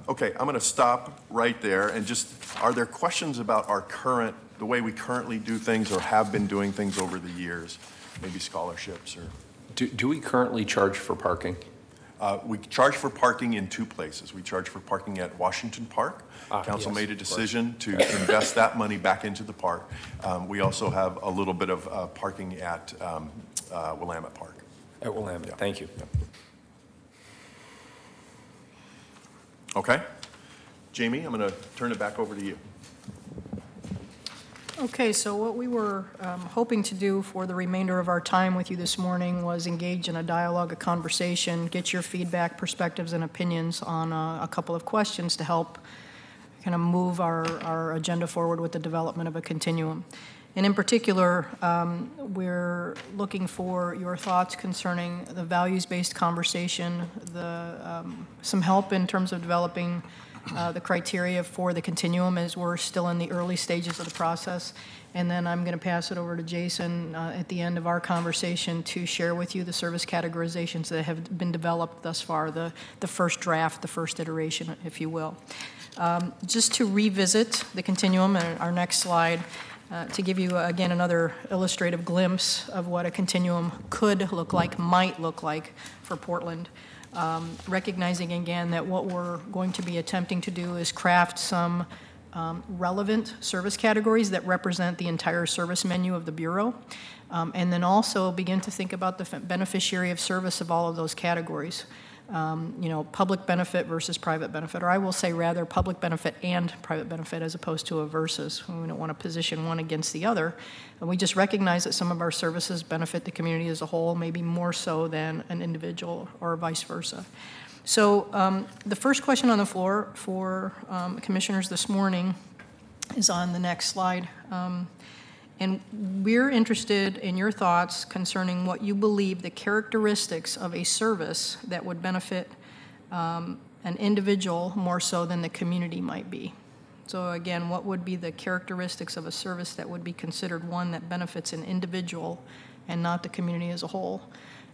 Okay, I'm going to stop right there and just, are there questions about the way we currently do things or have been doing things over the years? Maybe scholarships or... Do we currently charge for parking? We charge for parking in two places. We charge for parking at Washington Park. Council made a decision to invest that money back into the park. We also have a little bit of parking at Willamette Park. At Willamette, yeah. Thank you. Yeah. Okay. Jamie, I'm going to turn it back over to you. Okay, so what we were hoping to do for the remainder of our time with you this morning was engage in a dialogue, a conversation, get your feedback, perspectives, and opinions on a couple of questions to help kind of move our agenda forward with the development of a continuum. And in particular, we're looking for your thoughts concerning the values-based conversation, some help in terms of developing the criteria for the continuum as we're still in the early stages of the process. And then I'm going to pass it over to Jason at the end of our conversation to share with you the service categorizations that have been developed thus far, the first draft, the first iteration, if you will. Just to revisit the continuum, and our next slide, to give you, again, another illustrative glimpse of what a continuum could look like, might look like for Portland. Recognizing again that what we're going to be attempting to do is craft some relevant service categories that represent the entire service menu of the Bureau, and then also begin to think about the beneficiary of service of all of those categories. Public benefit versus private benefit, or I will say rather public benefit and private benefit as opposed to a versus. We don't want to position one against the other. And we just recognize that some of our services benefit the community as a whole, maybe more so than an individual or vice versa. So the first question on the floor for commissioners this morning is on the next slide. And we're interested in your thoughts concerning what you believe the characteristics of a service that would benefit an individual more so than the community might be. So again, what would be the characteristics of a service that would be considered one that benefits an individual and not the community as a whole?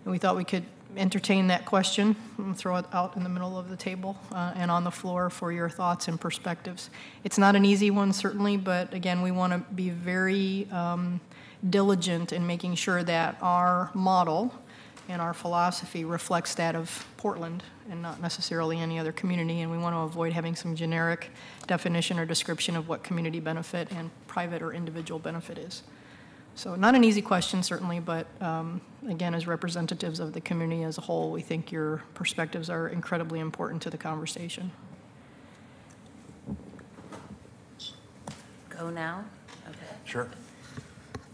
And we thought we could entertain that question and throw it out in the middle of the table and on the floor for your thoughts and perspectives. It's not an easy one, certainly, but again, we want to be very diligent in making sure that our model and our philosophy reflects that of Portland and not necessarily any other community, and we want to avoid having some generic definition or description of what community benefit and private or individual benefit is. So not an easy question, certainly, but again, as representatives of the community as a whole, we think your perspectives are incredibly important to the conversation. Go now? Okay. Sure.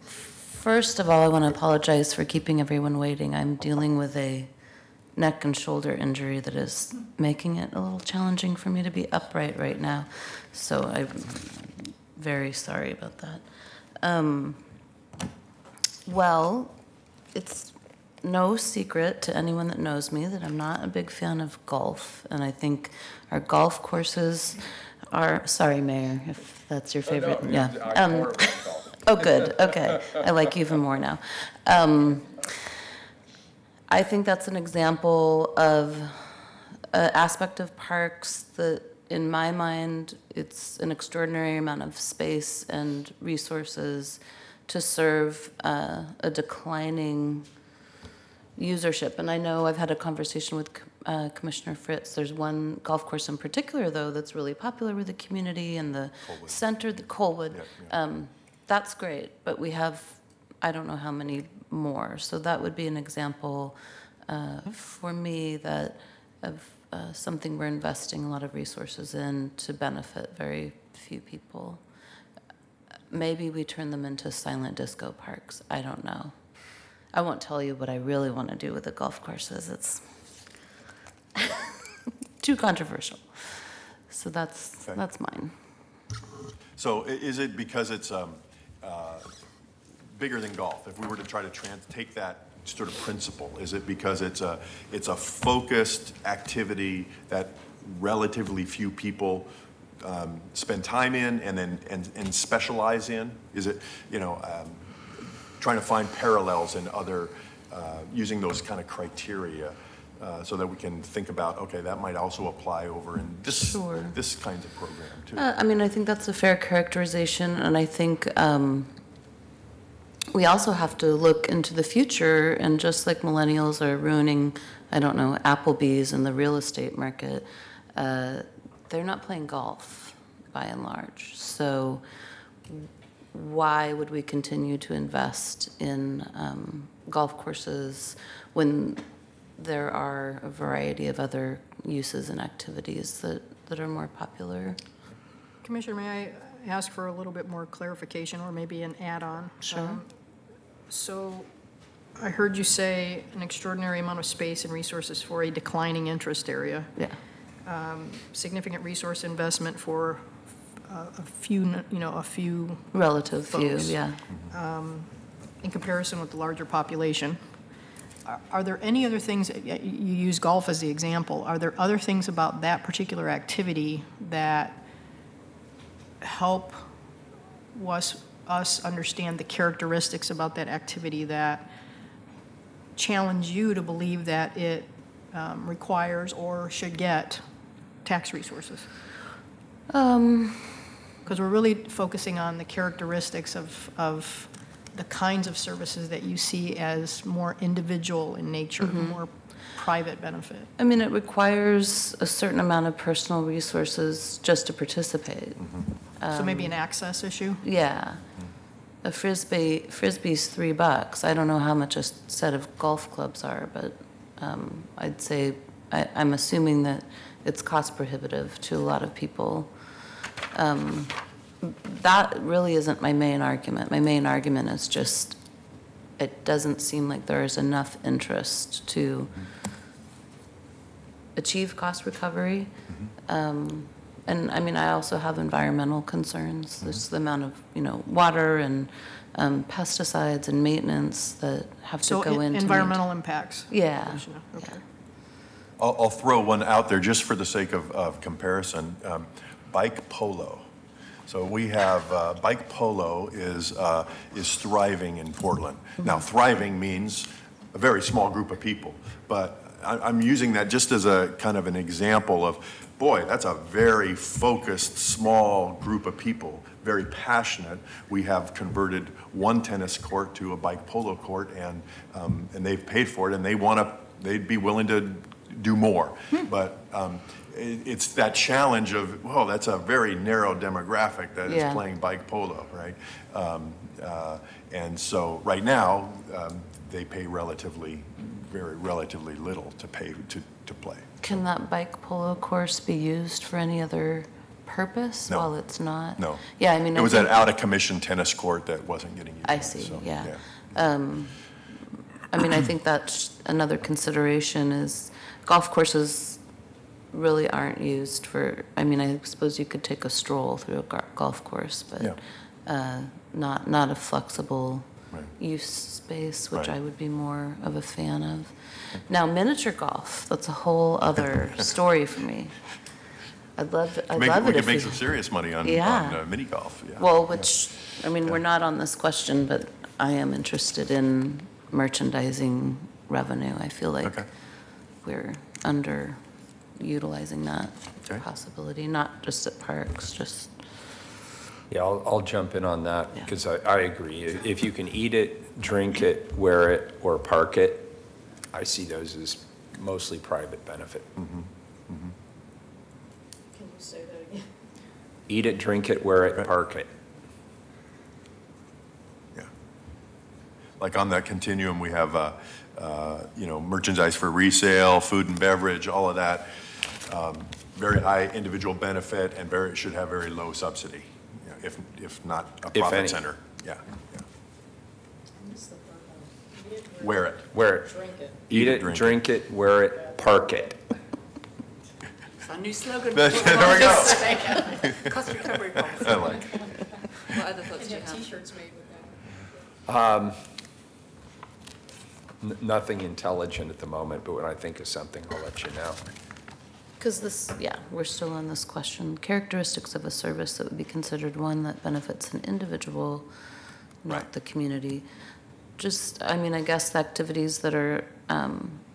First of all, I want to apologize for keeping everyone waiting. I'm dealing with a neck and shoulder injury that is making it a little challenging for me to be upright right now. So I'm very sorry about that. Well, it's no secret to anyone that knows me that I'm not a big fan of golf, and I think our golf courses are, sorry, Mayor, if that's your favorite. No, yeah. I'm more about golf. Oh, good. Okay. I like you even more now. I think that's an example of an aspect of parks that, in my mind, it's an extraordinary amount of space and resources to serve a declining usership. And I know I've had a conversation with Commissioner Fritz. There's one golf course in particular, though, that's really popular with the community and the Colwood. center, the Colwood. Yeah. That's great, but we have, I don't know how many more. So that would be an example for me that of something we're investing a lot of resources in to benefit very few people. Maybe we turn them into silent disco parks. I don't know. I won't tell you what I really want to do with the golf courses. It's too controversial. So that's mine. So is it because it's bigger than golf? If we were to try to take that sort of principle, is it because it's a focused activity that relatively few people spend time in and specialize in? Is it, trying to find parallels in other, using those kind of criteria so that we can think about, okay, that might also apply over in this, Sure. this kinds of program too? I mean, I think that's a fair characterization, and I think we also have to look into the future, and just like millennials are ruining, I don't know, Applebee's in the real estate market, they're not playing golf by and large. So why would we continue to invest in golf courses when there are a variety of other uses and activities that are more popular? Commissioner, may I ask for a little bit more clarification or maybe an add-on? Sure. So I heard you say an extraordinary amount of space and resources for a declining interest area. Yeah. Significant resource investment for a few Relative few, folks. yeah. In comparison with the larger population. Are there any other things, you use golf as the example, are there other things about that particular activity that help us understand the characteristics about that activity that challenge you to believe that it requires or should get tax resources? Because we're really focusing on the characteristics of the kinds of services that you see as more individual in nature, more private benefit. I mean, it requires a certain amount of personal resources just to participate. So maybe an access issue? Yeah. A frisbee's $3. I don't know how much a set of golf clubs are, but I'd say I'm assuming that it's cost prohibitive to a lot of people. That really isn't my main argument. My main argument is just it doesn't seem like there is enough interest to achieve cost recovery. And I mean, I also have environmental concerns. There's the amount of, water and pesticides and maintenance that have to go into it. environmental impacts? Yeah. Okay. Yeah. I'll throw one out there just for the sake of comparison. Bike polo. So we have, bike polo is thriving in Portland. Now, thriving means a very small group of people, but I'm using that just as a kind of an example of, boy, that's a very focused, small group of people, very passionate. We have converted one tennis court to a bike polo court, and they've paid for it, and they'd be willing to do more. But it's that challenge of, well, that's a very narrow demographic that is playing bike polo, right? And so right now, they pay relatively little to pay to play. Can that bike polo course be used for any other purpose No. while it's not? No. Yeah, I mean, It I was think- an out-of-commission tennis court that wasn't getting used. I see, so, yeah. I mean, I think that's another consideration is golf courses really aren't used for, I mean, I suppose you could take a stroll through a golf course, but not a flexible Right. use space, which Right. I would be more of a fan of. Now, miniature golf, that's a whole other story for me. I'd love it We if could make some serious money on mini golf. Yeah. well, which, I mean, we're not on this question, but I am interested in merchandising revenue. I feel like Okay. we're underutilizing that Okay. possibility, not just at parks, just, Yeah, I'll jump in on that Yeah. because I agree. If you can eat it, drink it, wear it, or park it, I see those as mostly private benefit. Can you say that again? Eat it, drink it, wear it, park it. Yeah. Like on that continuum, we have, merchandise for resale, food and beverage, all of that. Very high individual benefit and should have very low subsidy, if not a If profit any. center. Yeah. Wear it. Wear it. Drink it. Eat it, drink it, wear it, park it. It's our new slogan. There we go. Cost recovery policy. I like it. what other thoughts And do you have have? T-shirts made with that. Nothing intelligent at the moment, but when I think of something, I'll let you know. Because this, we're still on this question. Characteristics of a service that would be considered one that benefits an individual, not Right. the community. Just, I mean, I guess the activities that are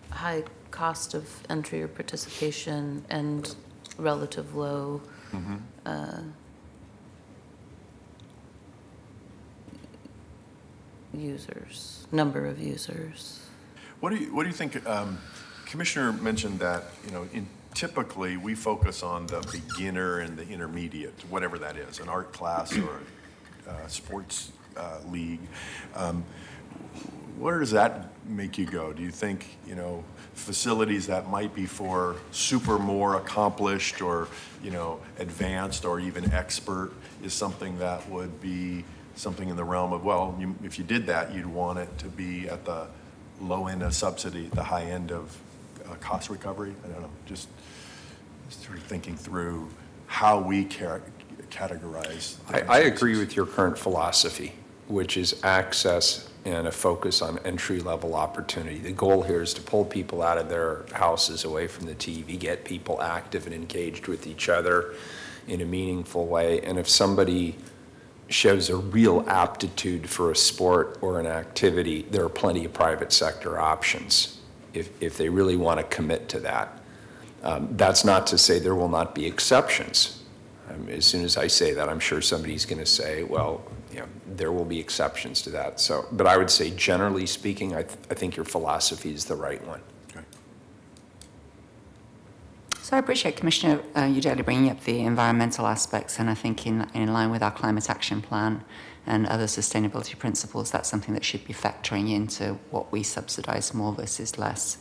high cost of entry or participation and relative low users, number of users. What do you think, Commissioner mentioned that, typically we focus on the beginner and the intermediate, whatever that is, an art class or a sports league. Where does that make you go? Do you think, facilities that might be for super more accomplished or, advanced or even expert is something that would be something in the realm of, well, if you did that, you'd want it to be at the low end of subsidy, the high end of cost recovery? I don't know, just sort of thinking through how we categorize. I agree with your current philosophy, which is access and a focus on entry-level opportunity. The goal here is to pull people out of their houses away from the TV, get people active and engaged with each other in a meaningful way. And if somebody shows a real aptitude for a sport or an activity, there are plenty of private sector options if they really want to commit to that. That's not to say there will not be exceptions. As soon as I say that, I'm sure somebody's going to say, well, there will be exceptions to that. So, but I would say, generally speaking, I think your philosophy is the right one. Okay. So I appreciate Commissioner Udeli bringing up the environmental aspects, and I think in line with our climate action plan and other sustainability principles, that's something that should be factoring into what we subsidize more versus less.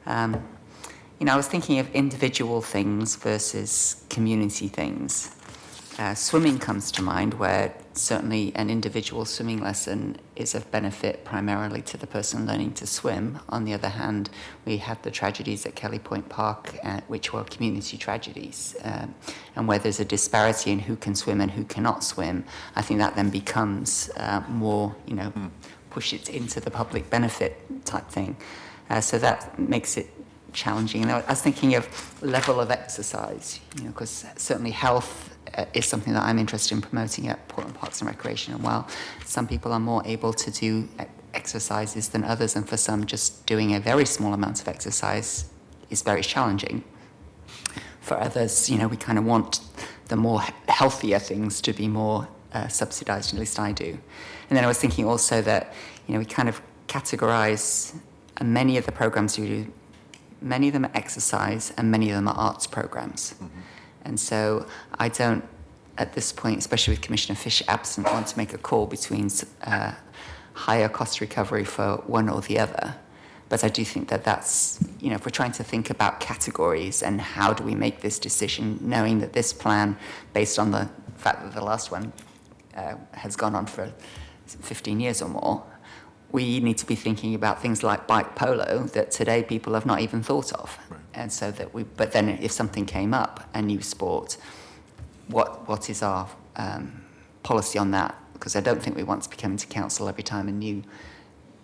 I was thinking of individual things versus community things. Swimming comes to mind, where certainly an individual swimming lesson is of benefit primarily to the person learning to swim. On the other hand, we had the tragedies at Kelly Point Park, which were community tragedies. And where there's a disparity in who can swim and who cannot swim, I think that then becomes more, push it into the public benefit type thing. So that makes it challenging. And I was thinking of level of exercise, because certainly health is something that I'm interested in promoting at Portland Parks and Recreation. And while some people are more able to do exercises than others, and for some just doing a very small amount of exercise is very challenging. For others, we kind of want the more healthier things to be more subsidized, at least I do. And then I was thinking also that, we kind of categorize many of the programs we do, many of them are exercise and many of them are arts programs. Mm-hmm. And so I don't, at this point, especially with Commissioner Fish absent, want to make a call between higher cost recovery for one or the other. But I do think that that's, if we're trying to think about categories and how do we make this decision, knowing that this plan, based on the fact that the last one has gone on for 15 years or more, we need to be thinking about things like bike polo that today people have not even thought of. Right. And so that but then if something came up, a new sport, what is our policy on that? Because I don't think we want to be coming to council every time a new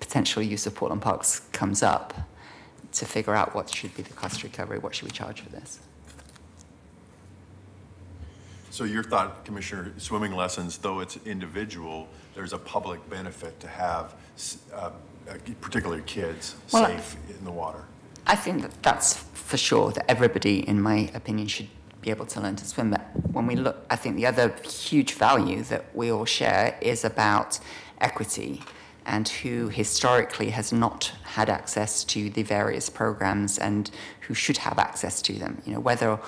potential use of Portland Parks comes up to figure out what should be the cost recovery, what should we charge for this. So your thought, Commissioner, swimming lessons, though it's individual, there's a public benefit to have particularly kids safe in the water. I think that that's for sure, that everybody, in my opinion, should be able to learn to swim. But when we look, I think the other huge value that we all share is about equity and who historically has not had access to the various programs and who should have access to them. Whether,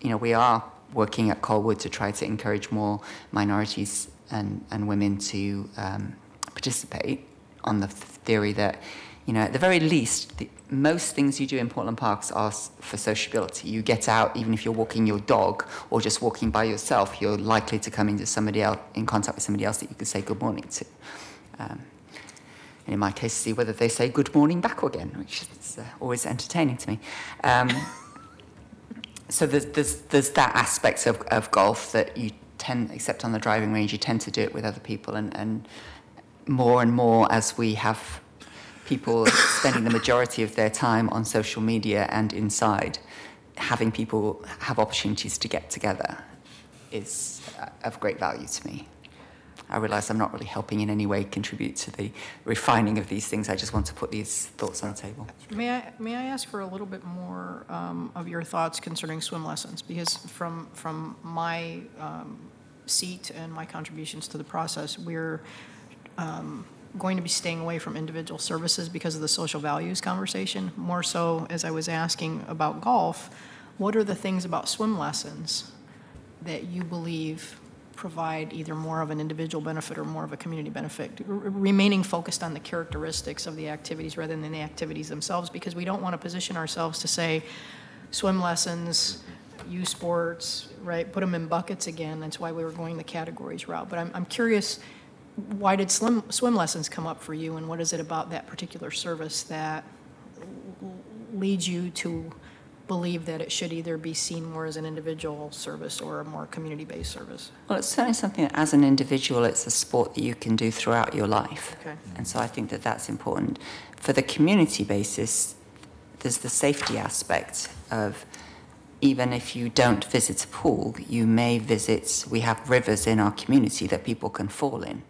we are working at Colwood to try to encourage more minorities and women to participate on the theory that, at the very least, most things you do in Portland Parks are for sociability. You get out, even if you're walking your dog or just walking by yourself, you're likely to come into in contact with somebody else that you could say good morning to. And in my case, see whether they say good morning back again, which is always entertaining to me. So there's that aspect of golf that you tend, except on the driving range, you tend to do it with other people, and more as we have people spending the majority of their time on social media and inside, having people have opportunities to get together is of great value to me. I realise I'm not really helping in any way contribute to the refining of these things. I just want to put these thoughts on the table. May I ask for a little bit more of your thoughts concerning swim lessons? Because from my seat and my contributions to the process, we're going to be staying away from individual services because of the social values conversation. More so, as I was asking about golf, what are the things about swim lessons that you believe provide either more of an individual benefit or more of a community benefit, remaining focused on the characteristics of the activities rather than the activities themselves, because we don't want to position ourselves to say swim lessons, youth sports, right, put them in buckets again. That's why we were going the categories route. But I'm curious, why did swim lessons come up for you, and what is it about that particular service that leads you to believe that it should either be seen more as an individual service or a more community-based service? Well, it's certainly something that, as an individual, it's a sport that you can do throughout your life. Okay. And so I think that that's important. For the community basis, there's the safety aspect of, even if you don't visit a pool, you may visit, we have rivers in our community that people can fall in.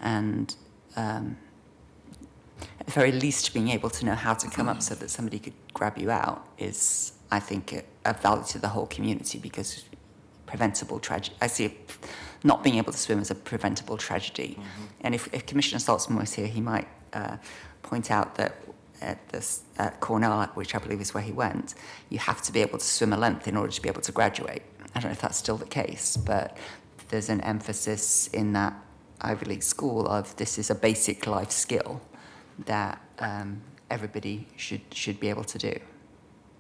And at the very least, being able to know how to come up so that somebody could grab you out is, I think, a value to the whole community, because preventable tragedy, I see not being able to swim as a preventable tragedy. Mm-hmm. And if Commissioner Saltzman was here, he might point out that at Cornell, which I believe is where he went, you have to be able to swim a length in order to be able to graduate. I don't know if that's still the case, but there's an emphasis in that Ivy League school of this is a basic life skill that everybody should be able to do.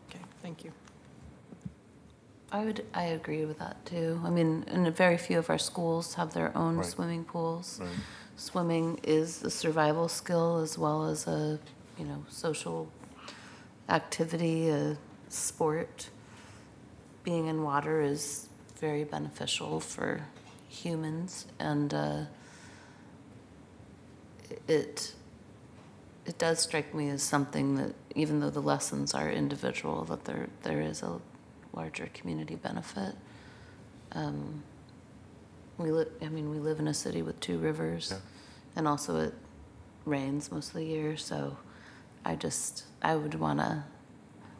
Okay, thank you. I agree with that too. I mean, and very few of our schools have their own Right. swimming pools. Right. Swimming is a survival skill as well as a, social activity, a sport. Being in water is very beneficial for humans, and it does strike me as something that, even though the lessons are individual, that there is a larger community benefit. We live in a city with 2 rivers, Yeah. and also it rains most of the year, so I would want to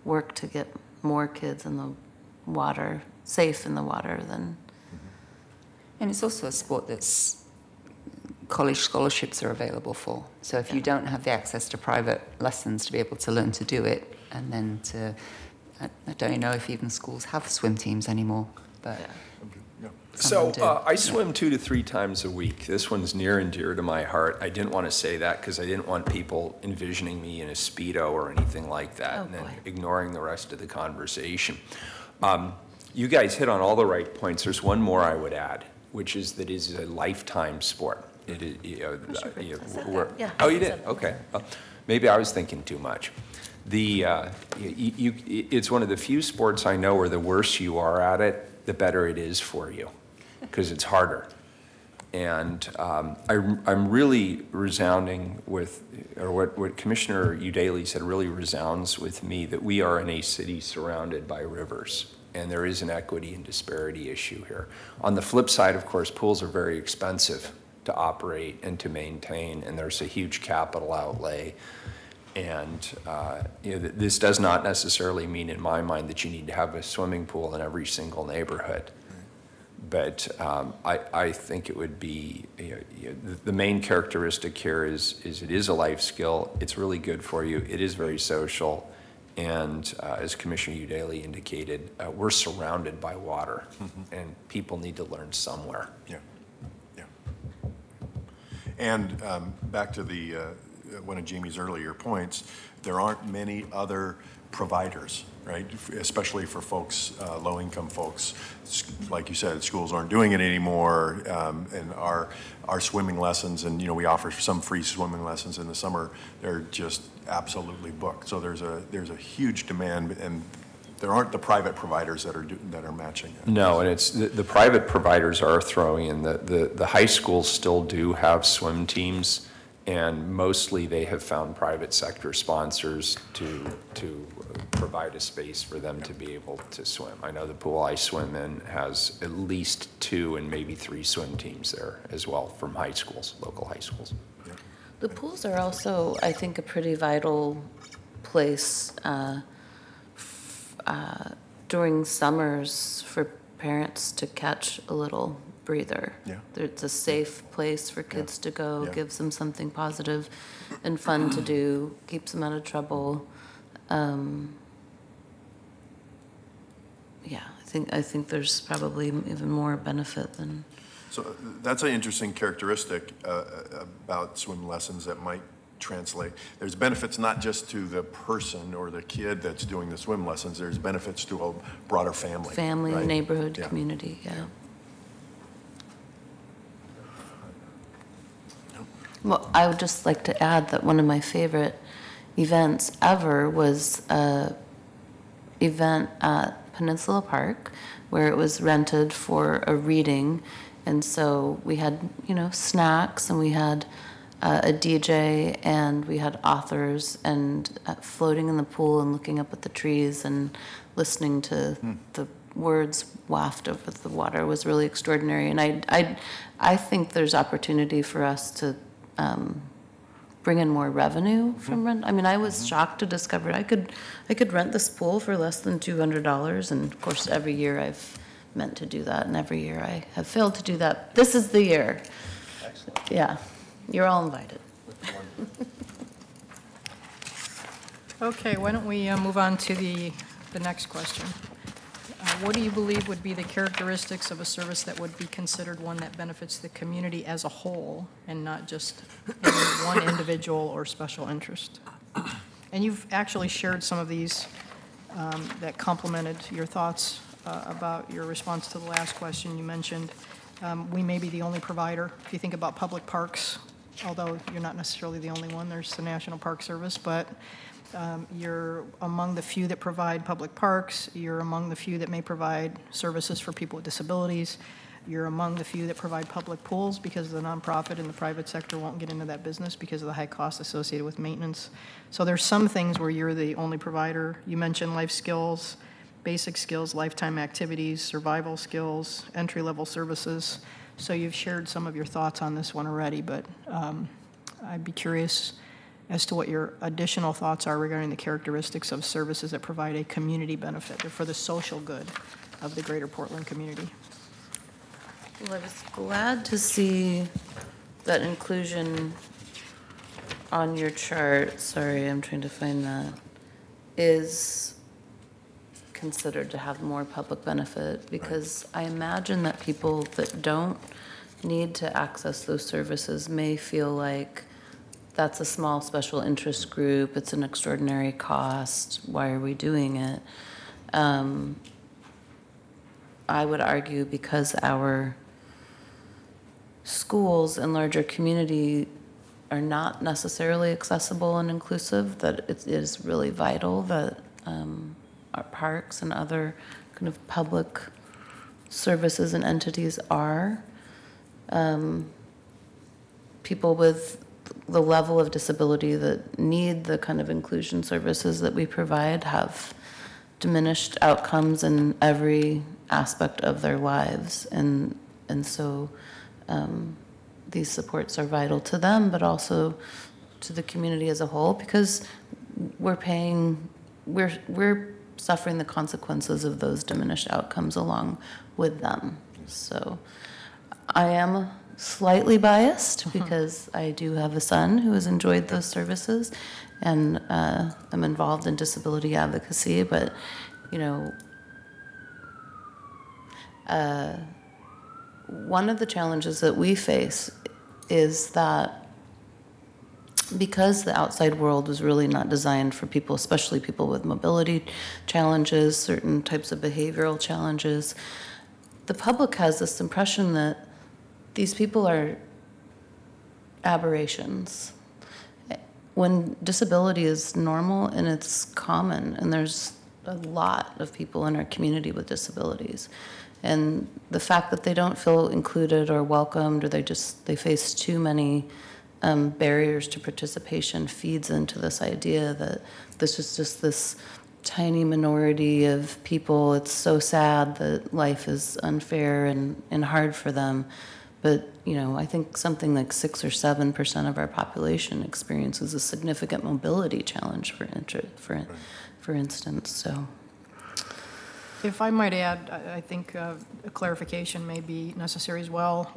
work to get more kids in the water, safe in the water than. And it's also a sport that's college scholarships are available for. So if you don't have the access to private lessons to be able to learn to do it, and then I don't know if even schools have swim teams anymore, but some of them do. I swim 2 to 3 times a week. This one's near and dear to my heart. I didn't want to say that because I didn't want people envisioning me in a Speedo or anything like that, Oh, and then boy. ignoring the rest of the conversation. You guys hit on all the right points. There's one more I would add, which is that it is a lifetime sport. It is, Yeah, oh, you I did? said that. Okay. Maybe I was thinking too much. It's one of the few sports I know where the worse you are at it, the better it is for you, because it's harder. And I'm really resounding with, or what Commissioner Udaley said really resounds with me, that we are in a city surrounded by rivers, and there is an equity and disparity issue here. On the flip side, of course, pools are very expensive to operate and to maintain, and there's a huge capital outlay. And this does not necessarily mean, in my mind, that you need to have a swimming pool in every single neighborhood. But I think it would be, the main characteristic here is it is a life skill. It's really good for you. It is very social. And as Commissioner Udaley indicated, we're surrounded by water, and people need to learn somewhere. Yeah, yeah. And back to one of Jamie's earlier points, there aren't many other providers, right? Especially for folks, low-income folks. Like you said, schools aren't doing it anymore, and our swimming lessons, and we offer some free swimming lessons in the summer. They're just absolutely booked. So there's a huge demand, and there aren't the private providers that are matching it. No, and it's the private providers are throwing in. The high schools still do have swim teams, and mostly they have found private sector sponsors to provide a space for them to be able to swim. I know the pool I swim in has at least 2 and maybe 3 swim teams there as well from high schools, local high schools. Yeah. The pools are also, I think, a pretty vital place during summers for parents to catch a little breather. Yeah. It's a safe place for kids to go, Yeah. gives them something positive and fun to do, keeps them out of trouble. I think there's probably even more benefit than. So that's an interesting characteristic about swim lessons that might translate. There's benefits not just to the person or the kid that's doing the swim lessons, there's benefits to a broader family. Family, right? neighborhood, Yeah. community, yeah. Well, I would just like to add that one of my favorite events ever was an event at Peninsula Park where it was rented for a reading. And so we had, snacks, and we had a DJ, and we had authors, and floating in the pool and looking up at the trees and listening to the words waft over the water was really extraordinary. And I think there's opportunity for us to bring in more revenue from rent. I mean, I was shocked to discover I could rent this pool for less than $200, and of course every year I've meant to do that, and every year I have failed to do that. This is the year. Excellent. Yeah, you're all invited. Okay, why don't we move on to the next question? What do you believe would be the characteristics of a service that would be considered one that benefits the community as a whole and not just any one individual or special interest? And you've actually shared some of these that complemented your thoughts about your response to the last question. You mentioned we may be the only provider. If you think about public parks, although you're not necessarily the only one, there's the National Park Service, but you're among the few that provide public parks. You're among the few that may provide services for people with disabilities. You're among the few that provide public pools because the nonprofit and the private sector won't get into that business because of the high costs associated with maintenance. So there's some things where you're the only provider. You mentioned life skills, basic skills, lifetime activities, survival skills, entry-level services. So you've shared some of your thoughts on this one already, but I'd be curious as to what your additional thoughts are regarding the characteristics of services that provide a community benefit. They're for the social good of the greater Portland community. Well, I was glad to see that inclusion on your chart. Sorry, I'm trying to find that. Is considered to have more public benefit, because I imagine that people that don't need to access those services may feel like that's a small special interest group, it's an extraordinary cost, why are we doing it? I would argue because our schools and larger community are not necessarily accessible and inclusive, that it is really vital that our parks and other kind of public services and entities are. People with the level of disability that need the kind of inclusion services that we provide have diminished outcomes in every aspect of their lives. And so these supports are vital to them, but also to the community as a whole, because we're suffering the consequences of those diminished outcomes along with them. So I am slightly biased because I do have a son who has enjoyed those services, and I'm involved in disability advocacy, but you know, one of the challenges that we face is that because the outside world was really not designed for people, especially people with mobility challenges, certain types of behavioral challenges, the public has this impression that these people are aberrations, when disability is normal and it's common, and there's a lot of people in our community with disabilities. And the fact that they don't feel included or welcomed, or they face too many barriers to participation feeds into this idea that this is just this tiny minority of people. It's so sad that life is unfair and hard for them. But, you know, I think something like 6 or 7% of our population experiences a significant mobility challenge, for instance. So, if I might add, I think a clarification may be necessary as well.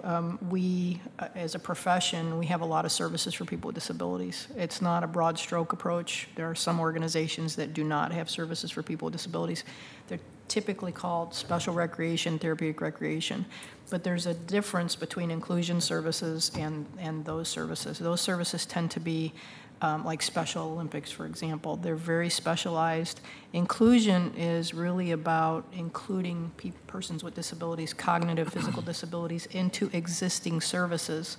We, as a profession, we have a lot of services for people with disabilities. It's not a broad stroke approach. There are some organizations that do not have services for people with disabilities. They're typically called special recreation, therapeutic recreation. But there's a difference between inclusion services and those services. Those services tend to be like Special Olympics, for example. They're very specialized. Inclusion is really about including persons with disabilities, cognitive, physical disabilities, into existing services.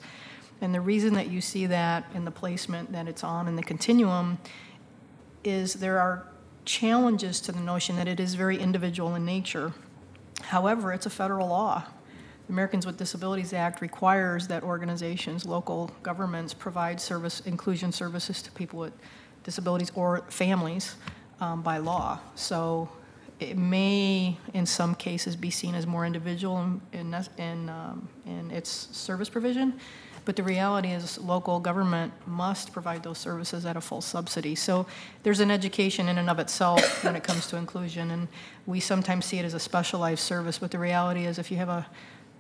And the reason that you see that in the placement that it's on in the continuum is there are challenges to the notion that it is very individual in nature. However, it's a federal law. The Americans with Disabilities Act requires that organizations, local governments, provide inclusion services to people with disabilities or families by law. So it may, in some cases, be seen as more individual in its service provision, but the reality is local government must provide those services at a full subsidy. So there's an education in and of itself when it comes to inclusion, and we sometimes see it as a specialized service, but the reality is if you have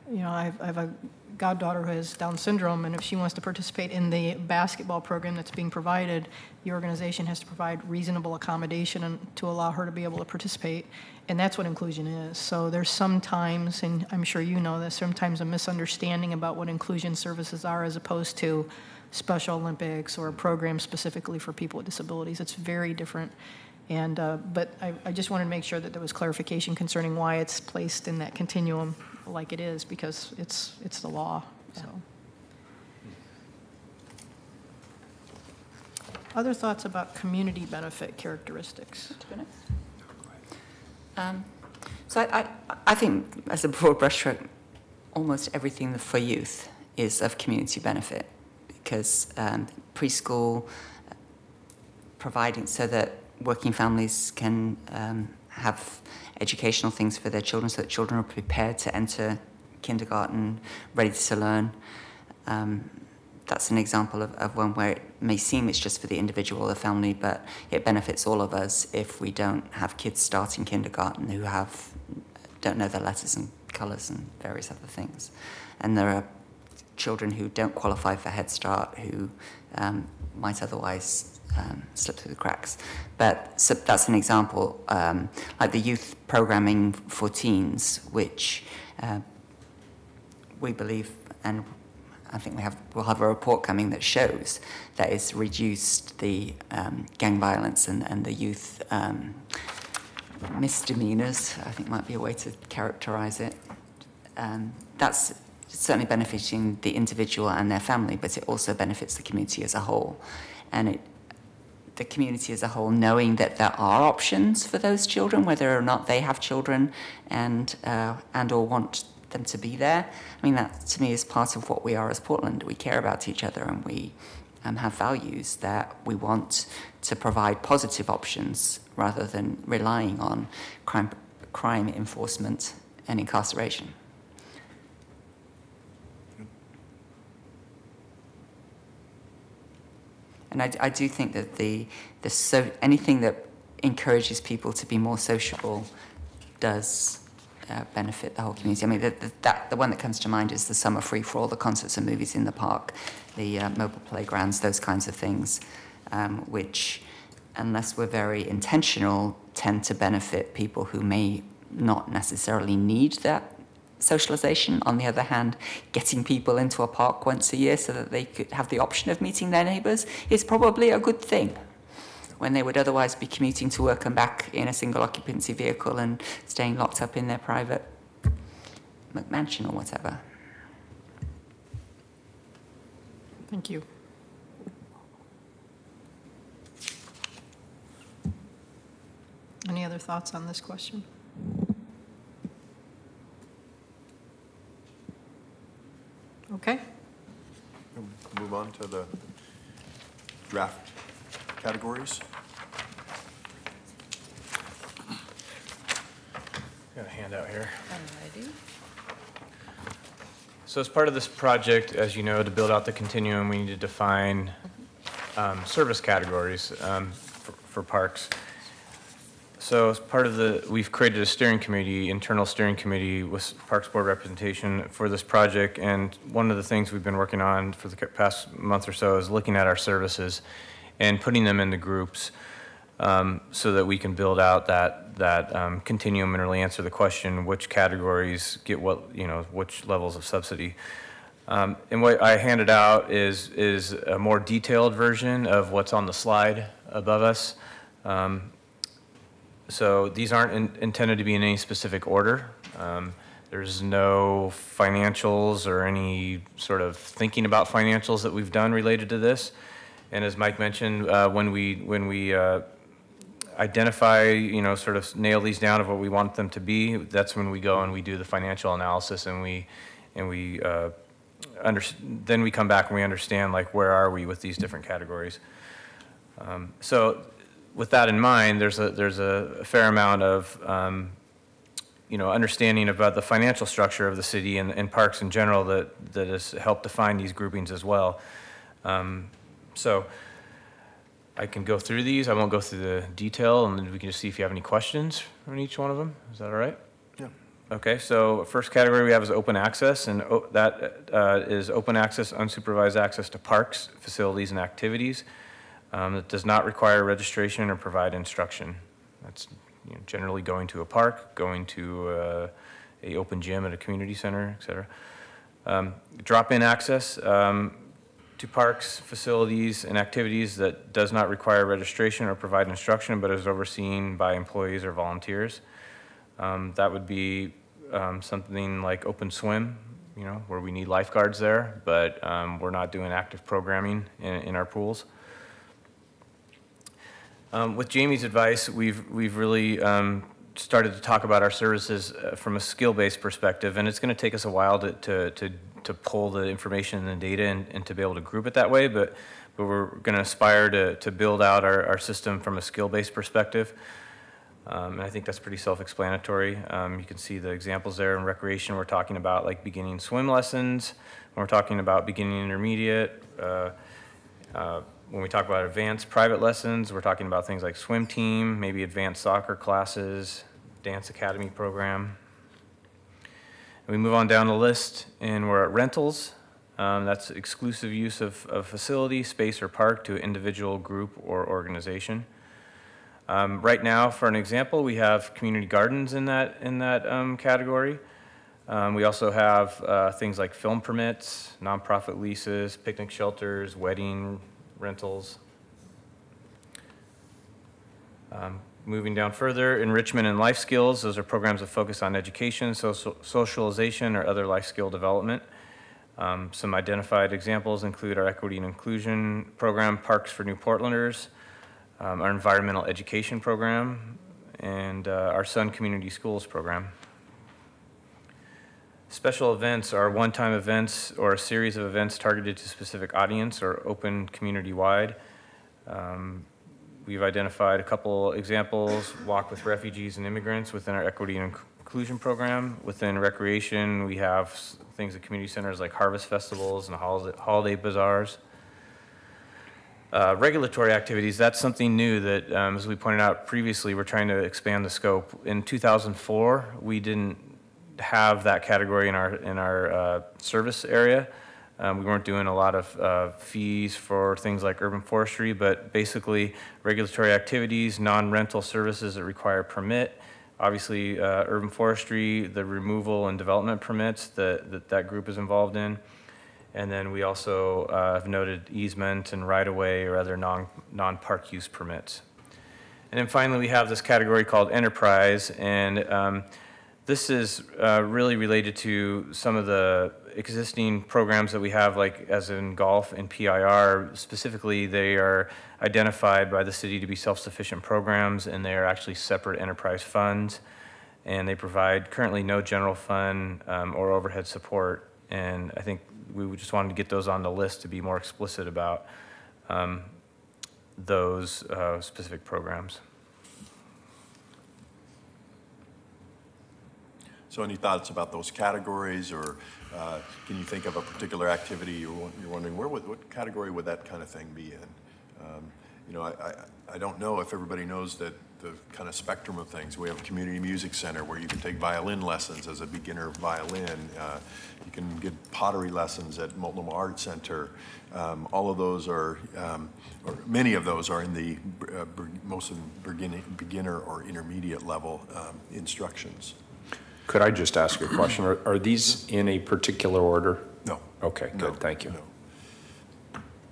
I have a goddaughter who has Down syndrome, and if she wants to participate in the basketball program that's being provided, the organization has to provide reasonable accommodation to allow her to be able to participate, and that's what inclusion is. So there's sometimes, and I'm sure you know this, sometimes a misunderstanding about what inclusion services are as opposed to Special Olympics or a program specifically for people with disabilities. It's very different. And but I just wanted to make sure that there was clarification concerning why it's placed in that continuum like it is, because it's the law. So, other thoughts about community benefit characteristics? So I think, as a broad brushstroke, almost everything for youth is of community benefit, because preschool, providing so that working families can have educational things for their children, so that children are prepared to enter kindergarten, ready to learn. That's an example of one where it may seem it's just for the individual or the family, but it benefits all of us if we don't have kids starting kindergarten who don't know their letters and colours and various other things. And there are children who don't qualify for Head Start who might otherwise slip through the cracks. But so that's an example, like the youth programming for teens, which we believe, and I think we'll have a report coming that shows that it's reduced the gang violence and the youth misdemeanors, I think might be a way to characterize it. That's certainly benefiting the individual and their family, but it also benefits the community as a whole. And the community as a whole, knowing that there are options for those children, whether or not they have children and or want them to be there. I mean, that to me is part of what we are as Portland. We care about each other, and we have values that we want to provide positive options rather than relying on crime enforcement and incarceration. And I do think that anything that encourages people to be more sociable does benefit the whole community. I mean, the one that comes to mind is the summer free for all, the concerts and movies in the park, the mobile playgrounds, those kinds of things, which, unless we're very intentional, tend to benefit people who may not necessarily need that socialization. On the other hand, getting people into a park once a year so that they could have the option of meeting their neighbours is probably a good thing, when they would otherwise be commuting to work and back in a single occupancy vehicle and staying locked up in their private McMansion or whatever. Thank you. Any other thoughts on this question? Okay. Move on to the draft categories. Got a handout here. Alrighty. So as part of this project, as you know, to build out the continuum, we need to define service categories for parks. So as part of we've created a steering committee, internal steering committee with Parks Board representation for this project. And one of the things we've been working on for the past month or so is looking at our services and putting them into groups so that we can build out that continuum and really answer the question, which categories get what, which levels of subsidy. And what I handed out is a more detailed version of what's on the slide above us. So these aren't intended to be in any specific order. There's no financials or any sort of thinking about financials that we've done related to this. And as Mike mentioned, when we identify, sort of nail these down of what we want them to be, that's when we go and we do the financial analysis, and then we come back and we understand, like, where are we with these different categories. So with that in mind, there's a fair amount of understanding about the financial structure of the city and parks in general that has helped define these groupings as well. So I can go through these. I won't go through the detail, and then we can just see if you have any questions on each one of them. Is that all right? Yeah. Okay, so first category we have is open access, and that is open access, unsupervised access to parks, facilities, and activities. That does not require registration or provide instruction. That's generally going to a park, going to a open gym at a community center, et cetera. Drop-in access to parks, facilities, and activities that does not require registration or provide instruction, but is overseen by employees or volunteers. That would be something like open swim, where we need lifeguards there, but we're not doing active programming in our pools. With Jamie's advice, we've really started to talk about our services from a skill-based perspective, and it's going to take us a while to pull the information and the data and to be able to group it that way, but we're going to aspire to build out our system from a skill-based perspective. And I think that's pretty self-explanatory. You can see the examples there. In recreation, we're talking about like beginning swim lessons. When we're talking about beginning intermediate, when we talk about advanced private lessons, we're talking about things like swim team, maybe advanced soccer classes, dance academy program. And we move on down the list, and we're at rentals. That's exclusive use of facility, space, or park to an individual, group, or organization. Right now, for an example, we have community gardens in that category. We also have things like film permits, nonprofit leases, picnic shelters, wedding rentals. Moving down further, enrichment and life skills. Those are programs that focus on education, socialization, or other life skill development. Some identified examples include our equity and inclusion program, Parks for New Portlanders, our environmental education program, and our Sun Community Schools program. Special events are one-time events or a series of events targeted to a specific audience or open community-wide. We've identified a couple examples: Walk with Refugees and Immigrants within our equity and inclusion program. Within recreation, we have things at community centers like harvest festivals and holiday bazaars. Regulatory activities, that's something new that, as we pointed out previously, we're trying to expand the scope. In 2004, we didn't have that category in our service area. We weren't doing a lot of fees for things like urban forestry, but basically regulatory activities, non-rental services that require permit. Obviously, urban forestry, the removal and development permits that group is involved in. And then we also have noted easement and right-of-way or other non-park use permits. And then finally, we have this category called enterprise, and this is really related to some of the existing programs that we have, like as in golf and PIR. Specifically, they are identified by the city to be self-sufficient programs, and they are actually separate enterprise funds. And they provide currently no general fund or overhead support. And I think we just wanted to get those on the list to be more explicit about those specific programs. So any thoughts about those categories, or can you think of a particular activity you're wondering, what category would that kind of thing be in? You know, I don't know if everybody knows that the kind of spectrum of things. We have a community music center where you can take violin lessons as a beginner violin. You can get pottery lessons at Multnomah Art Center. All of those are, or many of those are in the most beginner or intermediate level instructions. Could I just ask a question? Are these in a particular order? No. Okay, good, No, thank you. no.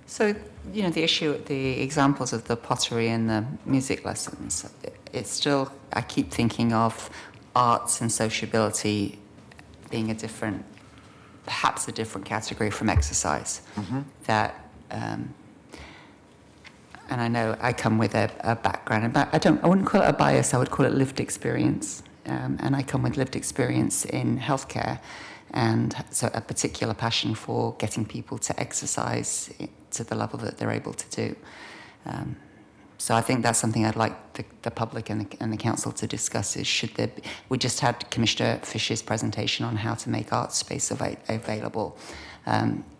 So, you know, the examples of the pottery and the music lessons, it's still, I keep thinking of arts and sociability being perhaps a different category from exercise. Mm-hmm. And I know I come with a background, I wouldn't call it a bias, I would call it lived experience. And I come with lived experience in healthcare, and so a particular passion for getting people to exercise to the level that they're able to do. So I think that's something I'd like the public and the council to discuss is we just had Commissioner Fisher's presentation on how to make art space available.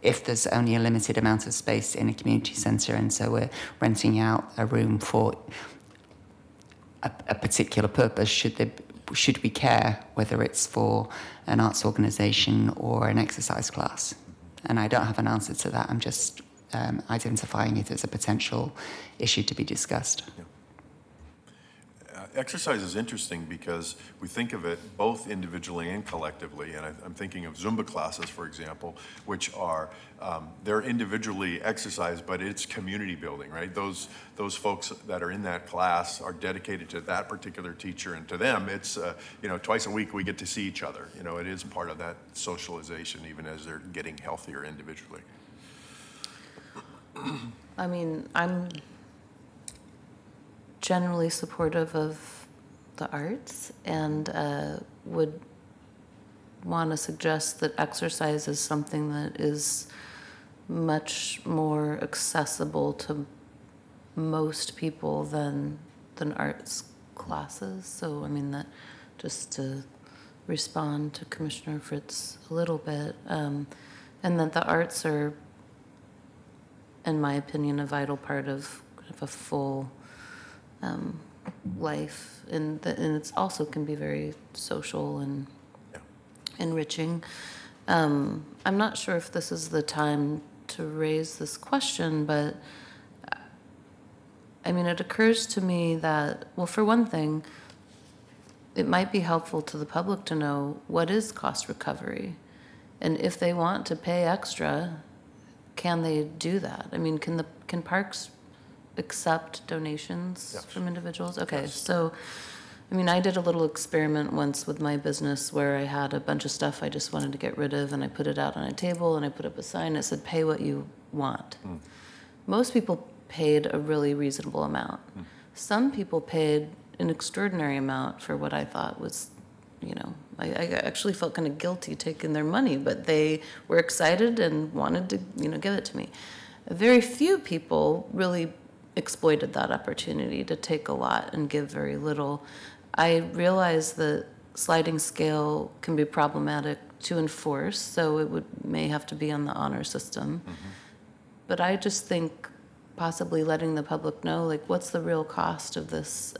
If there's only a limited amount of space in a community centre, and so we're renting out a room for a particular purpose, should we care whether it's for an arts organisation or an exercise class? And I don't have an answer to that. I'm just identifying it as a potential issue to be discussed. Yeah. Exercise is interesting because we think of it both individually and collectively, and I'm thinking of Zumba classes, for example, which are, they're individually exercise, but it's community building, right? Those folks that are in that class are dedicated to that particular teacher, and to them, it's, you know, twice a week we get to see each other. You know, it is part of that socialization, even as they're getting healthier individually. I mean, I'm generally supportive of the arts and would want to suggest that exercise is something that is much more accessible to most people than arts classes. So, I mean, that just to respond to Commissioner Fritz a little bit, and that the arts are, in my opinion, a vital part of kind of a full life, and it's also can be very social and enriching. I'm not sure if this is the time to raise this question, but I mean, it occurs to me that, well, for one thing, it might be helpful to the public to know what is cost recovery. And if they want to pay extra, can they do that? I mean, can parks accept donations Yes. from individuals? Okay, Yes. so, I mean, I did a little experiment once with my business where I had a bunch of stuff I just wanted to get rid of, and I put it out on a table, and I put up a sign that said, pay what you want. Most people paid a really reasonable amount. Some people paid an extraordinary amount for what I thought was, you know, I actually felt kind of guilty taking their money, but they were excited and wanted to, you know, give it to me. Very few people really exploited that opportunity to take a lot and give very little. I realize that sliding scale can be problematic to enforce, so it may have to be on the honor system. But I just think possibly letting the public know, like, what's the real cost of this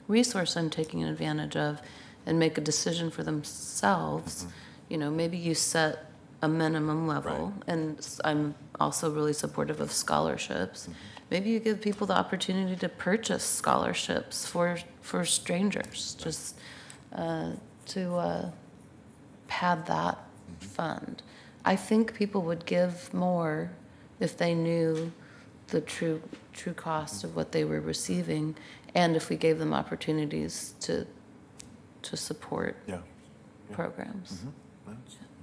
resource I'm taking advantage of, and make a decision for themselves. You know, maybe you set a minimum level, and I'm also really supportive of scholarships. Maybe you give people the opportunity to purchase scholarships for strangers, just to pad that fund. I think people would give more if they knew the true cost of what they were receiving, and if we gave them opportunities to support programs.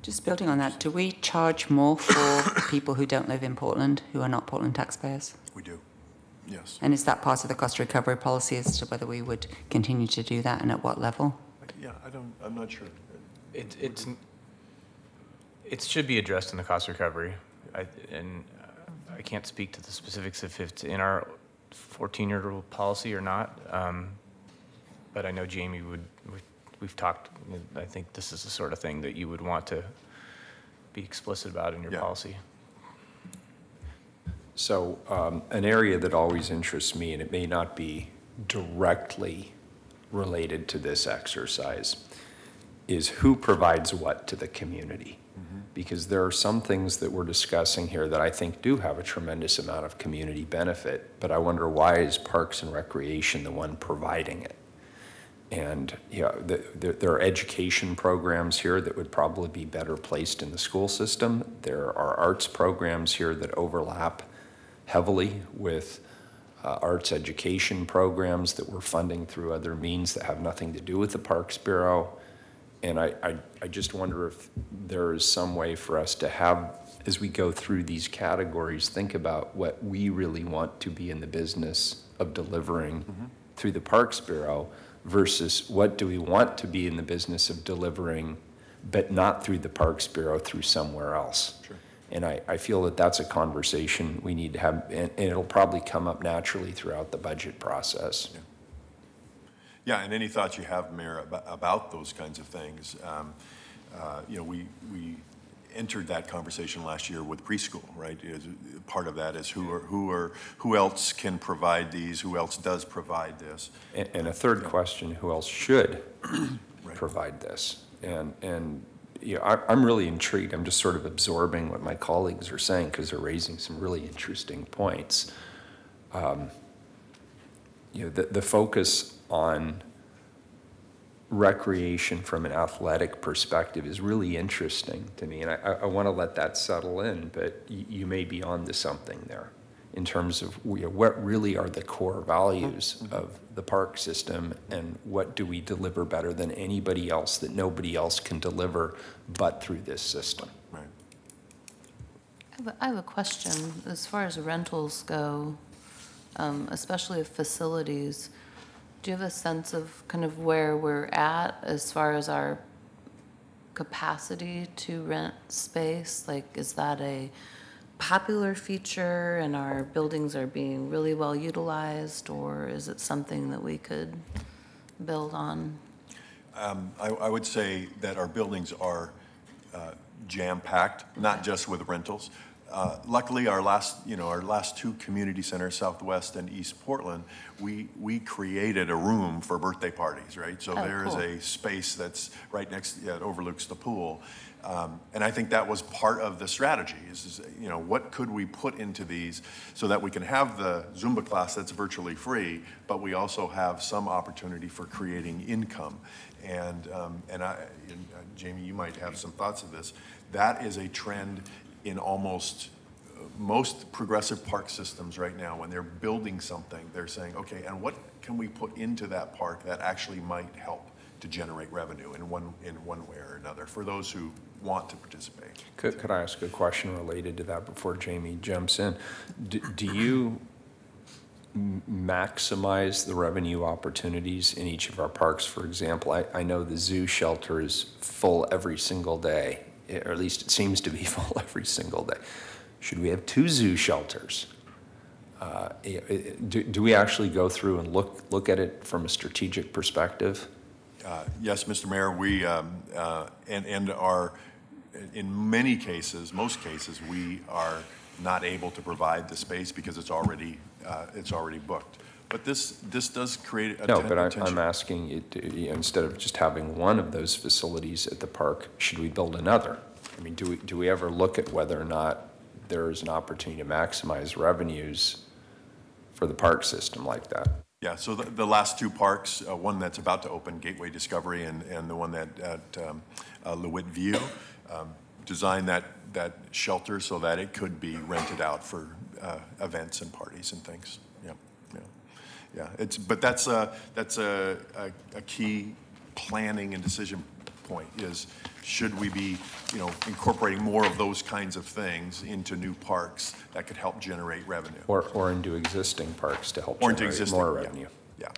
Just building on that, do we charge more for people who don't live in Portland, who are not Portland taxpayers? We do, yes. And is that part of the cost recovery policy as to whether we would continue to do that and at what level? Yeah, I'm not sure. It should be addressed in the cost recovery. I can't speak to the specifics if it's in our 14-year policy or not, but I know Jamie we've talked, I think this is the sort of thing that you would want to be explicit about in your policy. So an area that always interests me, and it may not be directly related to this exercise, is who provides what to the community. Because there are some things that we're discussing here that I think do have a tremendous amount of community benefit, but I wonder, why is Parks and Recreation the one providing it? And there are education programs here that would probably be better placed in the school system. There are arts programs here that overlap heavily with arts education programs that we're funding through other means that have nothing to do with the Parks Bureau. And I just wonder if there is some way for us to have, as we go through these categories, think about what we really want to be in the business of delivering through the Parks Bureau versus what do we want to be in the business of delivering, but not through the Parks Bureau, through somewhere else. Sure. And I feel that that's a conversation we need to have, and it'll probably come up naturally throughout the budget process. Yeah, and any thoughts you have, Mayor, about those kinds of things? You know, we entered that conversation last year with preschool, right? Part of that is who else can provide these? Who else does provide this? And a third question: who else should provide this? And you know, I'm really intrigued. I'm just sort of absorbing what my colleagues are saying because they're raising some really interesting points. You know, the focus on recreation from an athletic perspective is really interesting to me, and I want to let that settle in, but you may be onto something there in terms of what really are the core values of the park system, and what do we deliver better than anybody else that nobody else can deliver but through this system. Right. I have a question. As far as rentals go, especially of facilities, Do you have a sense of kind of where we're at as far as our capacity to rent space? Like, is that a popular feature and our buildings are being really well utilized, or is it something that we could build on? I would say that our buildings are jam-packed, not just with rentals. Luckily, our last two community centers, Southwest and East Portland, we created a room for birthday parties, right? So there is cool. a space that's right next, that overlooks the pool. And I think that was part of the strategy is, what could we put into these so that we can have the Zumba class that's virtually free, but we also have some opportunity for creating income. And Jamie, you might have some thoughts of this. That is a trend in almost most progressive park systems right now. When they're building something, they're saying, okay, and what can we put into that park that actually might help to generate revenue in one way or another for those who want to participate. Could I ask a question related to that before Jamie jumps in? Do you maximize the revenue opportunities in each of our parks? For example, I know the zoo shelter is full every single day, or at least it seems to be full every single day. Should we have 2 zoo shelters? Do we actually go through and look at it from a strategic perspective? Yes, Mr. Mayor, we and are in many cases, most cases, we are not able to provide the space because it's already booked. But this does create a no, but tension. I'm asking you, instead of just having one of those facilities at the park, should we build another? I mean, do we ever look at whether or not there is an opportunity to maximize revenues for the park system like that? Yeah, so the last 2 parks, one that's about to open, Gateway Discovery, and the one at LeWitt View, designed that shelter so that it could be rented out for events and parties and things. Yeah. But that's a key planning and decision point is, should we be, incorporating more of those kinds of things into new parks that could help generate revenue? Or into existing parks to help Or into generate existing, more revenue? Yeah.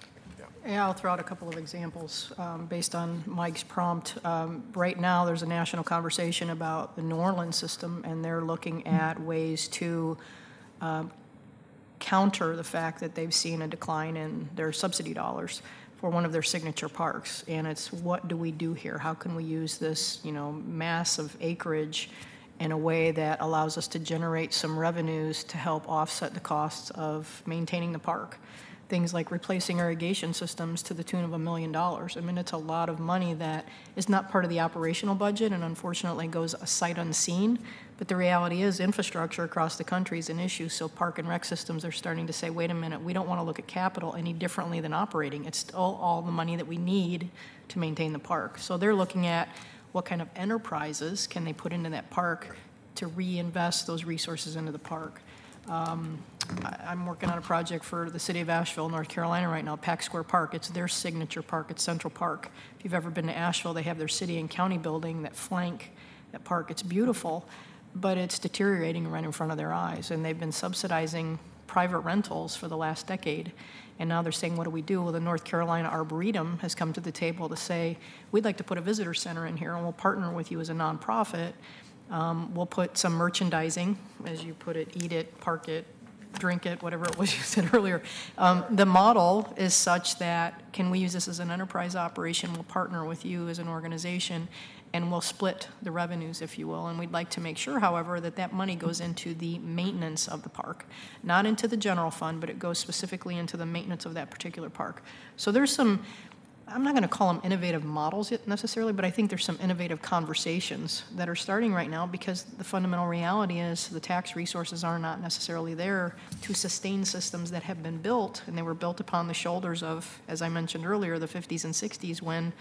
Yeah, I'll throw out a couple of examples based on Mike's prompt. Right now, there's a national conversation about the New Orleans system, and they're looking at ways to counter the fact that they've seen a decline in their subsidy dollars for one of their signature parks. And it's, what do we do here? How can we use this, massive acreage in a way that allows us to generate some revenues to help offset the costs of maintaining the park? Things like replacing irrigation systems to the tune of $1 million. I mean, it's a lot of money that is not part of the operational budget and unfortunately goes sight unseen. But the reality is infrastructure across the country is an issue. So park and rec systems are starting to say, wait a minute, we don't want to look at capital any differently than operating. It's still all the money that we need to maintain the park. So they're looking at what kind of enterprises can they put into that park to reinvest those resources into the park. I'm working on a project for the city of Asheville, North Carolina right now, Pack Square Park. It's their signature park. It's Central Park. If you've ever been to Asheville, they have their city and county building that flank that park. It's beautiful, but it's deteriorating right in front of their eyes. And they've been subsidizing private rentals for the last decade. And now they're saying, what do we do? Well, the North Carolina Arboretum has come to the table to say, we'd like to put a visitor center in here, and we'll partner with you as a nonprofit. We'll put some merchandising, as you put it, eat it, park it, drink it, whatever it was you said earlier. The model is such that, can we use this as an enterprise operation? We'll partner with you as an organization, and we'll split the revenues, if you will. And we'd like to make sure, however, that that money goes into the maintenance of the park, not into the general fund, but it goes specifically into the maintenance of that particular park. So there's some, I'm not going to call them innovative models yet necessarily, but I think there's some innovative conversations that are starting right now, because the fundamental reality is the tax resources are not necessarily there to sustain systems that have been built, and they were built upon the shoulders of, as I mentioned earlier, the 50s and 60s, when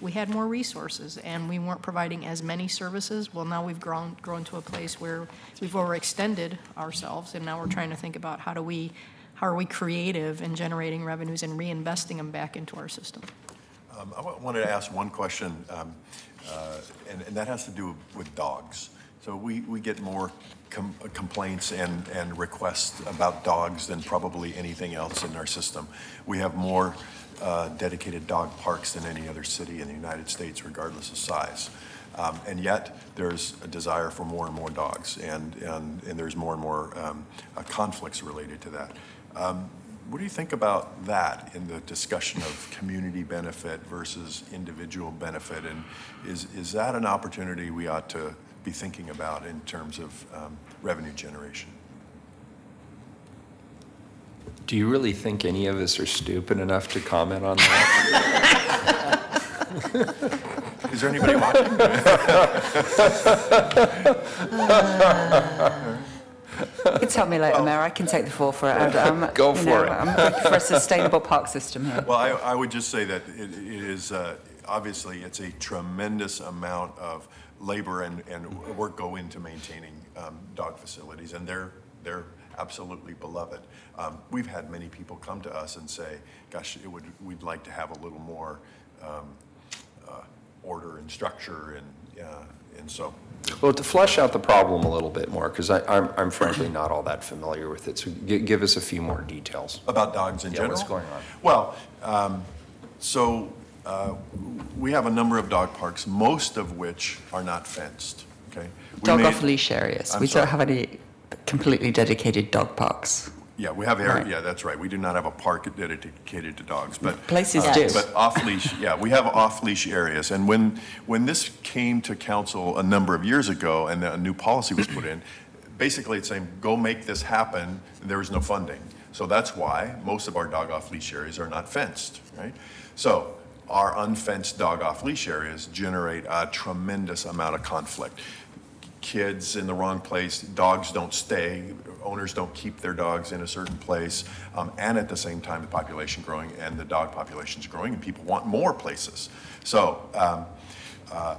we had more resources and we weren't providing as many services. Well, now we've grown to a place where we've overextended ourselves, and now we're trying to think about how are we creative in generating revenues and reinvesting them back into our system. I wanted to ask one question, and that has to do with dogs. So we get more complaints and requests about dogs than probably anything else in our system. We have more dedicated dog parks than any other city in the United States, regardless of size. And yet, there's a desire for more and more dogs, and there's more and more conflicts related to that. What do you think about that in the discussion of community benefit versus individual benefit? And is that an opportunity we ought to be thinking about in terms of revenue generation? Do you really think any of us are stupid enough to comment on that? Is there anybody watching? You can tell me later, Mayor. I can take the fall for it. Go for it. I'm looking for a sustainable park system here. Well, I would just say that it is, obviously, it's a tremendous amount of labor and work go into maintaining dog facilities, and they're absolutely beloved. We've had many people come to us and say, gosh, we'd like to have a little more order and structure, and so. Well, to flesh out the problem a little bit more, because I'm frankly not all that familiar with it, so give us a few more details. About dogs in general? What's going on? Well, we have a number of dog parks, most of which are not fenced, okay? Dog off-leash areas. We sorry? don't have any completely dedicated dog parks. Yeah, we have Right. yeah, that's right. We do not have a park dedicated to dogs, but Places do. But off-leash, yeah, we have off-leash areas. And when this came to council a number of years ago and a new policy was put in, basically it's saying, go make this happen, and there was no funding. So that's why most of our dog off-leash areas are not fenced, right? So our unfenced dog off-leash areas generate a tremendous amount of conflict. Kids in the wrong place, dogs don't stay, owners don't keep their dogs in a certain place, and at the same time the population growing and the dog population is growing and people want more places. So,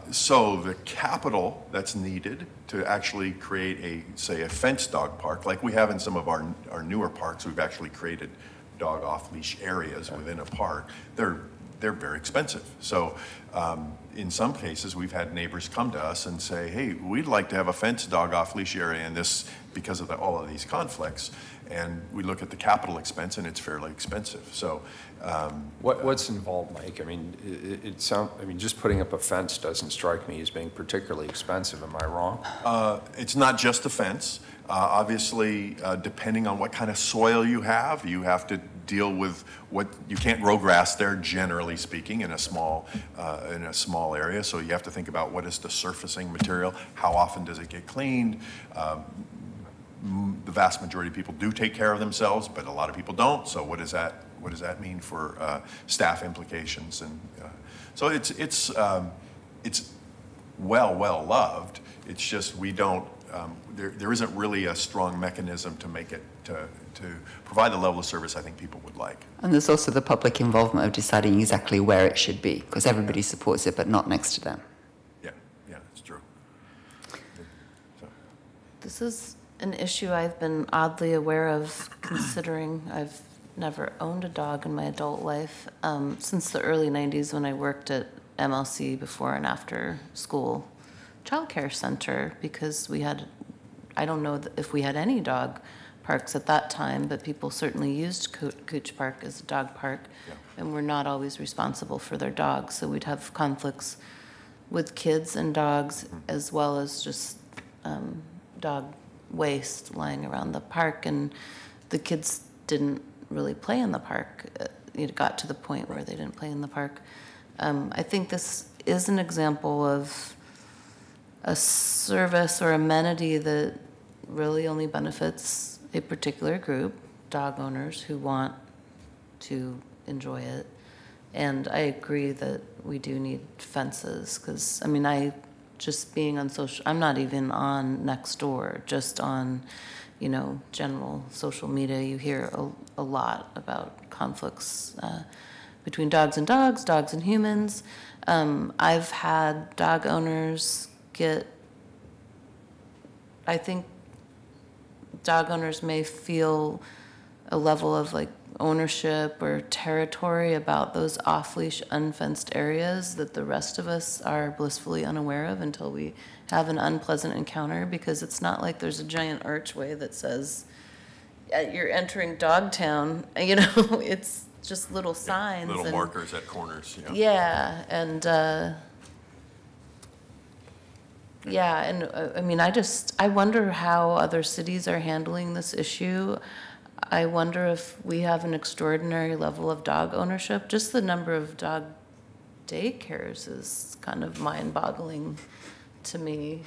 so the capital that's needed to actually create say a fenced dog park, like we have in some of our newer parks, we've actually created dog off-leash areas within a park. They're very expensive. So in some cases, we've had neighbors come to us and say, hey, we'd like to have a fenced dog off-leash area in this because of all of these conflicts. And we look at the capital expense, and it's fairly expensive. So What's involved, Mike? I mean, just putting up a fence doesn't strike me as being particularly expensive. Am I wrong? it's not just a fence. Obviously, depending on what kind of soil you have to deal with you can't grow grass there, generally speaking, in a small area. So you have to think about what is the surfacing material, how often does it get cleaned. The vast majority of people do take care of themselves, but a lot of people don't. So what does that mean for staff implications? And so it's well loved. It's just we don't. There isn't really a strong mechanism to make it to provide the level of service I think people would like. And there's also the public involvement of deciding exactly where it should be, because everybody supports it, but not next to them. Yeah, it's true. So. This is an issue I've been oddly aware of, considering I've never owned a dog in my adult life since the early 90s when I worked at MLC before and after school childcare center, because we had, I don't know if we had any dog parks at that time, but people certainly used Cooch Park as a dog park, and were not always responsible for their dogs. So we'd have conflicts with kids and dogs, as well as just dog waste lying around the park, and the kids didn't really play in the park. It got to the point where they didn't play in the park. I think this is an example of a service or amenity that really only benefits a particular group, dog owners who want to enjoy it. And I agree that we do need fences, because, I mean, just being on social, I'm not even on Nextdoor, just on, general social media, you hear a lot about conflicts between dogs and dogs, dogs and humans. I've had dog owners I think dog owners may feel a level of ownership or territory about those off-leash, unfenced areas that the rest of us are blissfully unaware of until we have an unpleasant encounter, because it's not like there's a giant archway that says, you're entering Dogtown, you know, it's just little signs. Little and- markers at corners, yeah. Yeah, and, yeah, and I mean, I wonder how other cities are handling this issue. I wonder if we have an extraordinary level of dog ownership. Just the number of dog daycares is kind of mind-boggling to me.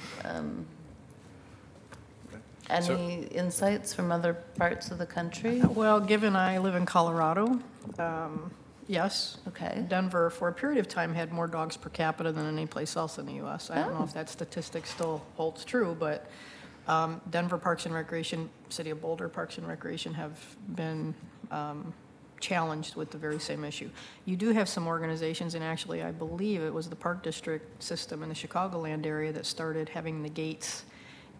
Any insights from other parts of the country? Well, given I live in Colorado, yes. Okay. Denver, for a period of time, had more dogs per capita than any place else in the U.S. I don't know if that statistic still holds true, but Denver Parks and Recreation, City of Boulder Parks and Recreation have been challenged with the very same issue. You do have some organizations, and actually I believe it was the Park District system in the Chicagoland area that started having the gates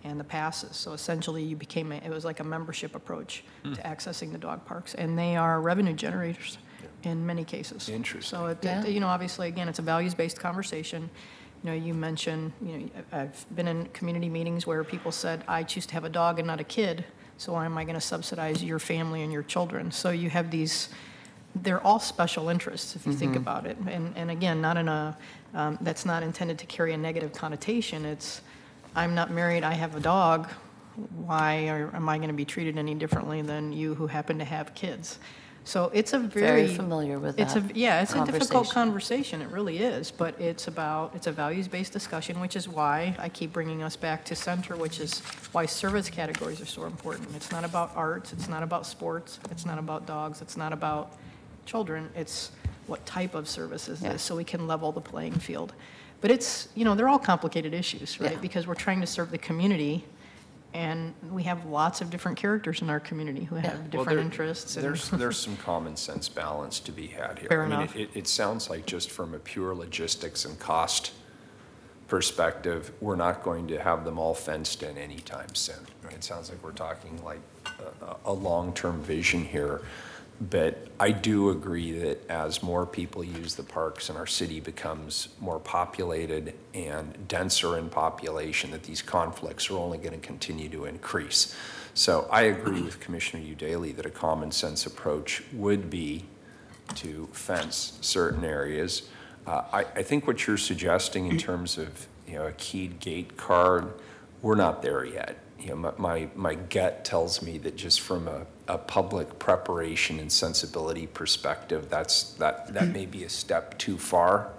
and the passes. So essentially you became, it was like a membership approach to accessing the dog parks, and they are revenue generators in many cases. Interesting. So, you know, obviously, again, it's a values-based conversation. You know, you mentioned, you know, I've been in community meetings where people said, I choose to have a dog and not a kid, so why am I going to subsidize your family and your children? So you have these, they're all special interests, if you think about it. And again, not in a, that's not intended to carry a negative connotation. It's, I'm not married, I have a dog, why am I going to be treated any differently than you who happen to have kids? So it's a very familiar with it's that a it's a difficult conversation. conversation. It really is, but it's a values-based discussion, which is why I keep bringing us back to center, which is why service categories are so important. It's not about arts, it's not about sports, it's not about dogs, it's not about children. It's what type of service is this, so we can level the playing field. But it's, you know, they're all complicated issues, right? Yeah. Because we're trying to serve the community, and we have lots of different characters in our community who have Well, different interests. And There's some common sense balance to be had here. Fair I mean, enough. it sounds like just from a pure logistics and cost perspective, we're not going to have them all fenced in anytime soon. It sounds like we're talking like a long-term vision here. But I do agree that as more people use the parks and our city becomes more populated and denser in population, that these conflicts are only going to continue to increase. So I agree with Commissioner Udaly that a common sense approach would be to fence certain areas. I think what you're suggesting in terms of, you know, a keyed gate card, we're not there yet. You know, my gut tells me that just from a public preparation and sensibility perspective, that may be a step too far,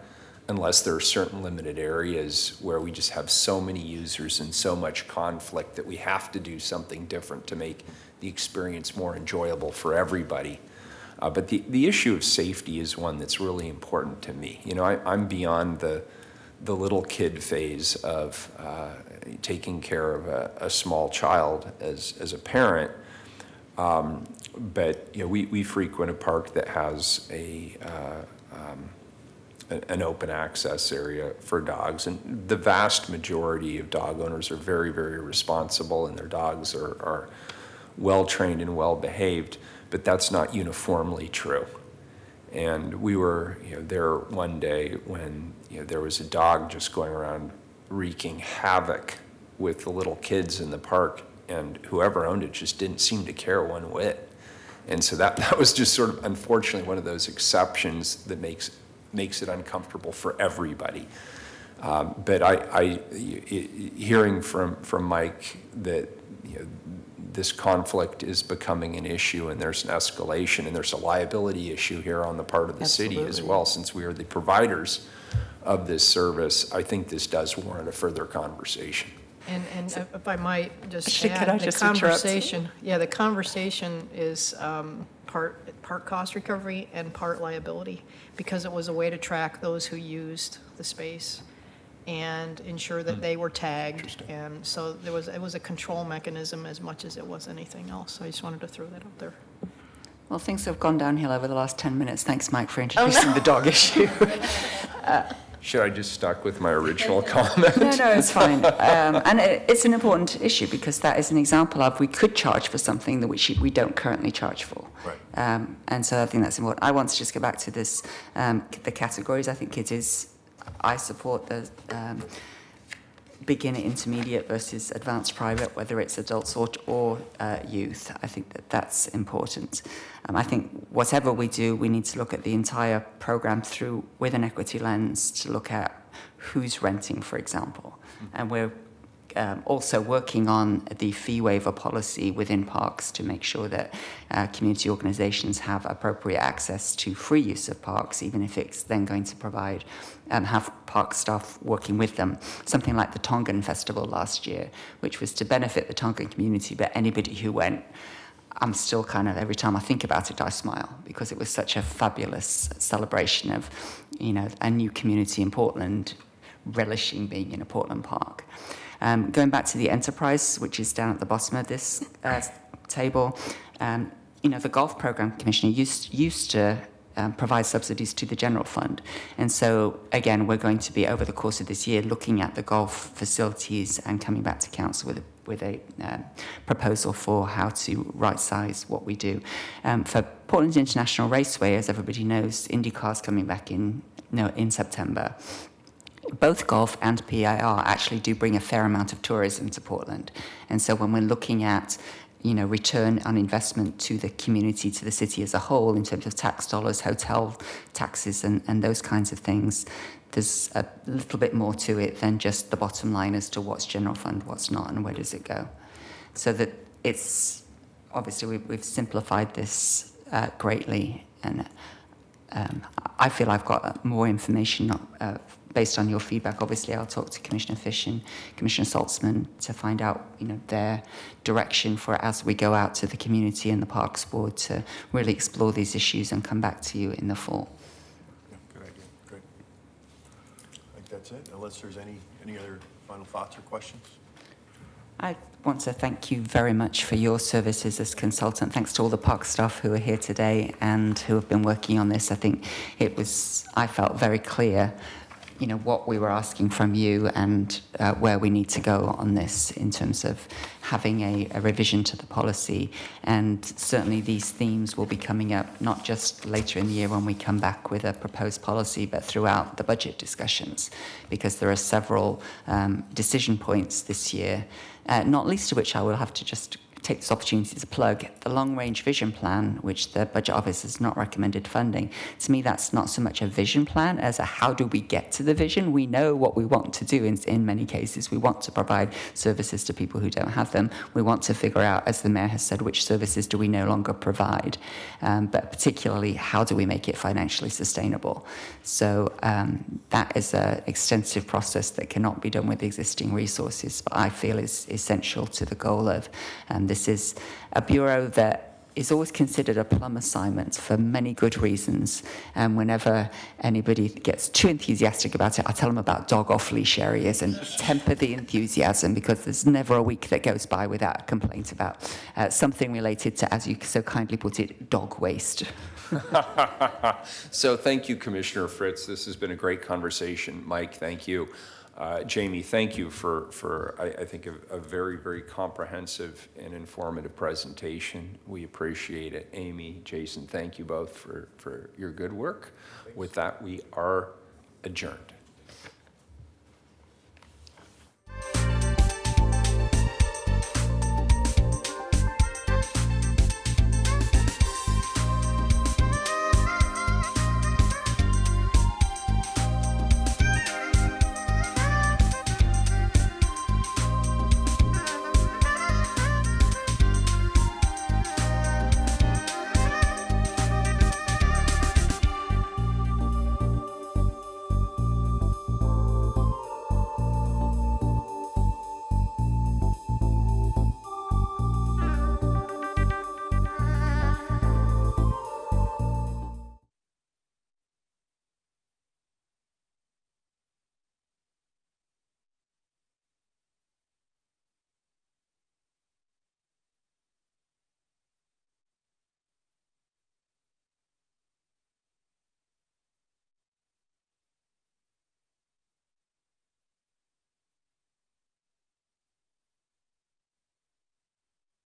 unless there are certain limited areas where we just have so many users and so much conflict that we have to do something different to make the experience more enjoyable for everybody. But the issue of safety is one that's really important to me. You know, I'm beyond the little kid phase of taking care of a small child as a parent. But, you know, we frequent a park that has an open access area for dogs, and the vast majority of dog owners are very, very responsible, and their dogs are well trained and well behaved, but that's not uniformly true. And we were, you know, there one day when, you know, there was a dog just going around wreaking havoc with the little kids in the park, and whoever owned it just didn't seem to care one whit. And so that was just sort of, unfortunately, one of those exceptions that makes it uncomfortable for everybody. But hearing from Mike that, you know, this conflict is becoming an issue, and there's an escalation, and there's a liability issue here on the part of the city as well, since we are the providers of this service. I think this does warrant a further conversation. And if I might just Actually, add, could I the just interrupt? conversation, the conversation is part cost recovery and part liability, because it was a way to track those who used the space and ensure that they were tagged. And so it was a control mechanism as much as it was anything else. So I just wanted to throw that out there. Well, things have gone downhill over the last 10 minutes. Thanks, Mike, for introducing the dog issue. Should I just stuck with my original comment? No, it's fine. And it's an important issue because that is an example of we could charge for something that we don't currently charge for. Right. And so I think that's important. I want to just go back to this, the categories. I think I support the beginner, intermediate versus advanced private, whether it's adults or youth. I think that's important. I think whatever we do, we need to look at the entire program through with an equity lens to look at who's renting, for example. And we're also working on the fee waiver policy within parks to make sure that community organisations have appropriate access to free use of parks, even if it's then going to provide have park staff working with them. Something like the Tongan Festival last year, which was to benefit the Tongan community, but anybody who went, I'm still kind of, every time I think about it, I smile because it was such a fabulous celebration of, a new community in Portland relishing being in a Portland park. Going back to the enterprise, which is down at the bottom of this table, the golf program commissioner used to provide subsidies to the general fund. And so, again, we're going to be, over the course of this year, looking at the golf facilities and coming back to council with a proposal for how to right-size what we do. For Portland International Raceway, as everybody knows, IndyCar's coming back in September. Both golf and PIR actually do bring a fair amount of tourism to Portland. And so when we're looking at return on investment to the community, to the city as a whole, in terms of tax dollars, hotel taxes, and those kinds of things, there's a little bit more to it than just the bottom line as to what's general fund, what's not, and where does it go. So that it's, obviously, we've simplified this greatly, and I feel I've got more information based on your feedback. Obviously, I'll talk to Commissioner Fish and Commissioner Saltzman to find out, their direction for as we go out to the community and the Parks Board to really explore these issues and come back to you in the fall. Yeah, good idea. Great. I think that's it. Unless there's any other final thoughts or questions. I want to thank you very much for your services as consultant. Thanks to all the park staff who are here today and who have been working on this. I think I felt very clear what we were asking from you and where we need to go on this in terms of having a revision to the policy. And certainly these themes will be coming up not just later in the year when we come back with a proposed policy, but throughout the budget discussions, because there are several decision points this year, not least of which I will have to just take this opportunity to plug the long-range vision plan, which the Budget Office has not recommended funding. To me, that's not so much a vision plan as a how do we get to the vision. We know what we want to do in many cases. We want to provide services to people who don't have them. We want to figure out, as the Mayor has said, which services do we no longer provide, but particularly how do we make it financially sustainable. So that is an extensive process that cannot be done with existing resources, but I feel is essential to the goal of this is a bureau that is always considered a plum assignment for many good reasons. And whenever anybody gets too enthusiastic about it, I tell them about dog off-leash areas and temper the enthusiasm, because there's never a week that goes by without a complaint about something related to, as you so kindly put it, dog waste. So thank you, Commissioner Fritz. This has been a great conversation. Mike, thank you. Jamie, thank you for I think, a very, very comprehensive and informative presentation. We appreciate it. Amy, Jason, thank you both for your good work. Thanks. With that, we are adjourned.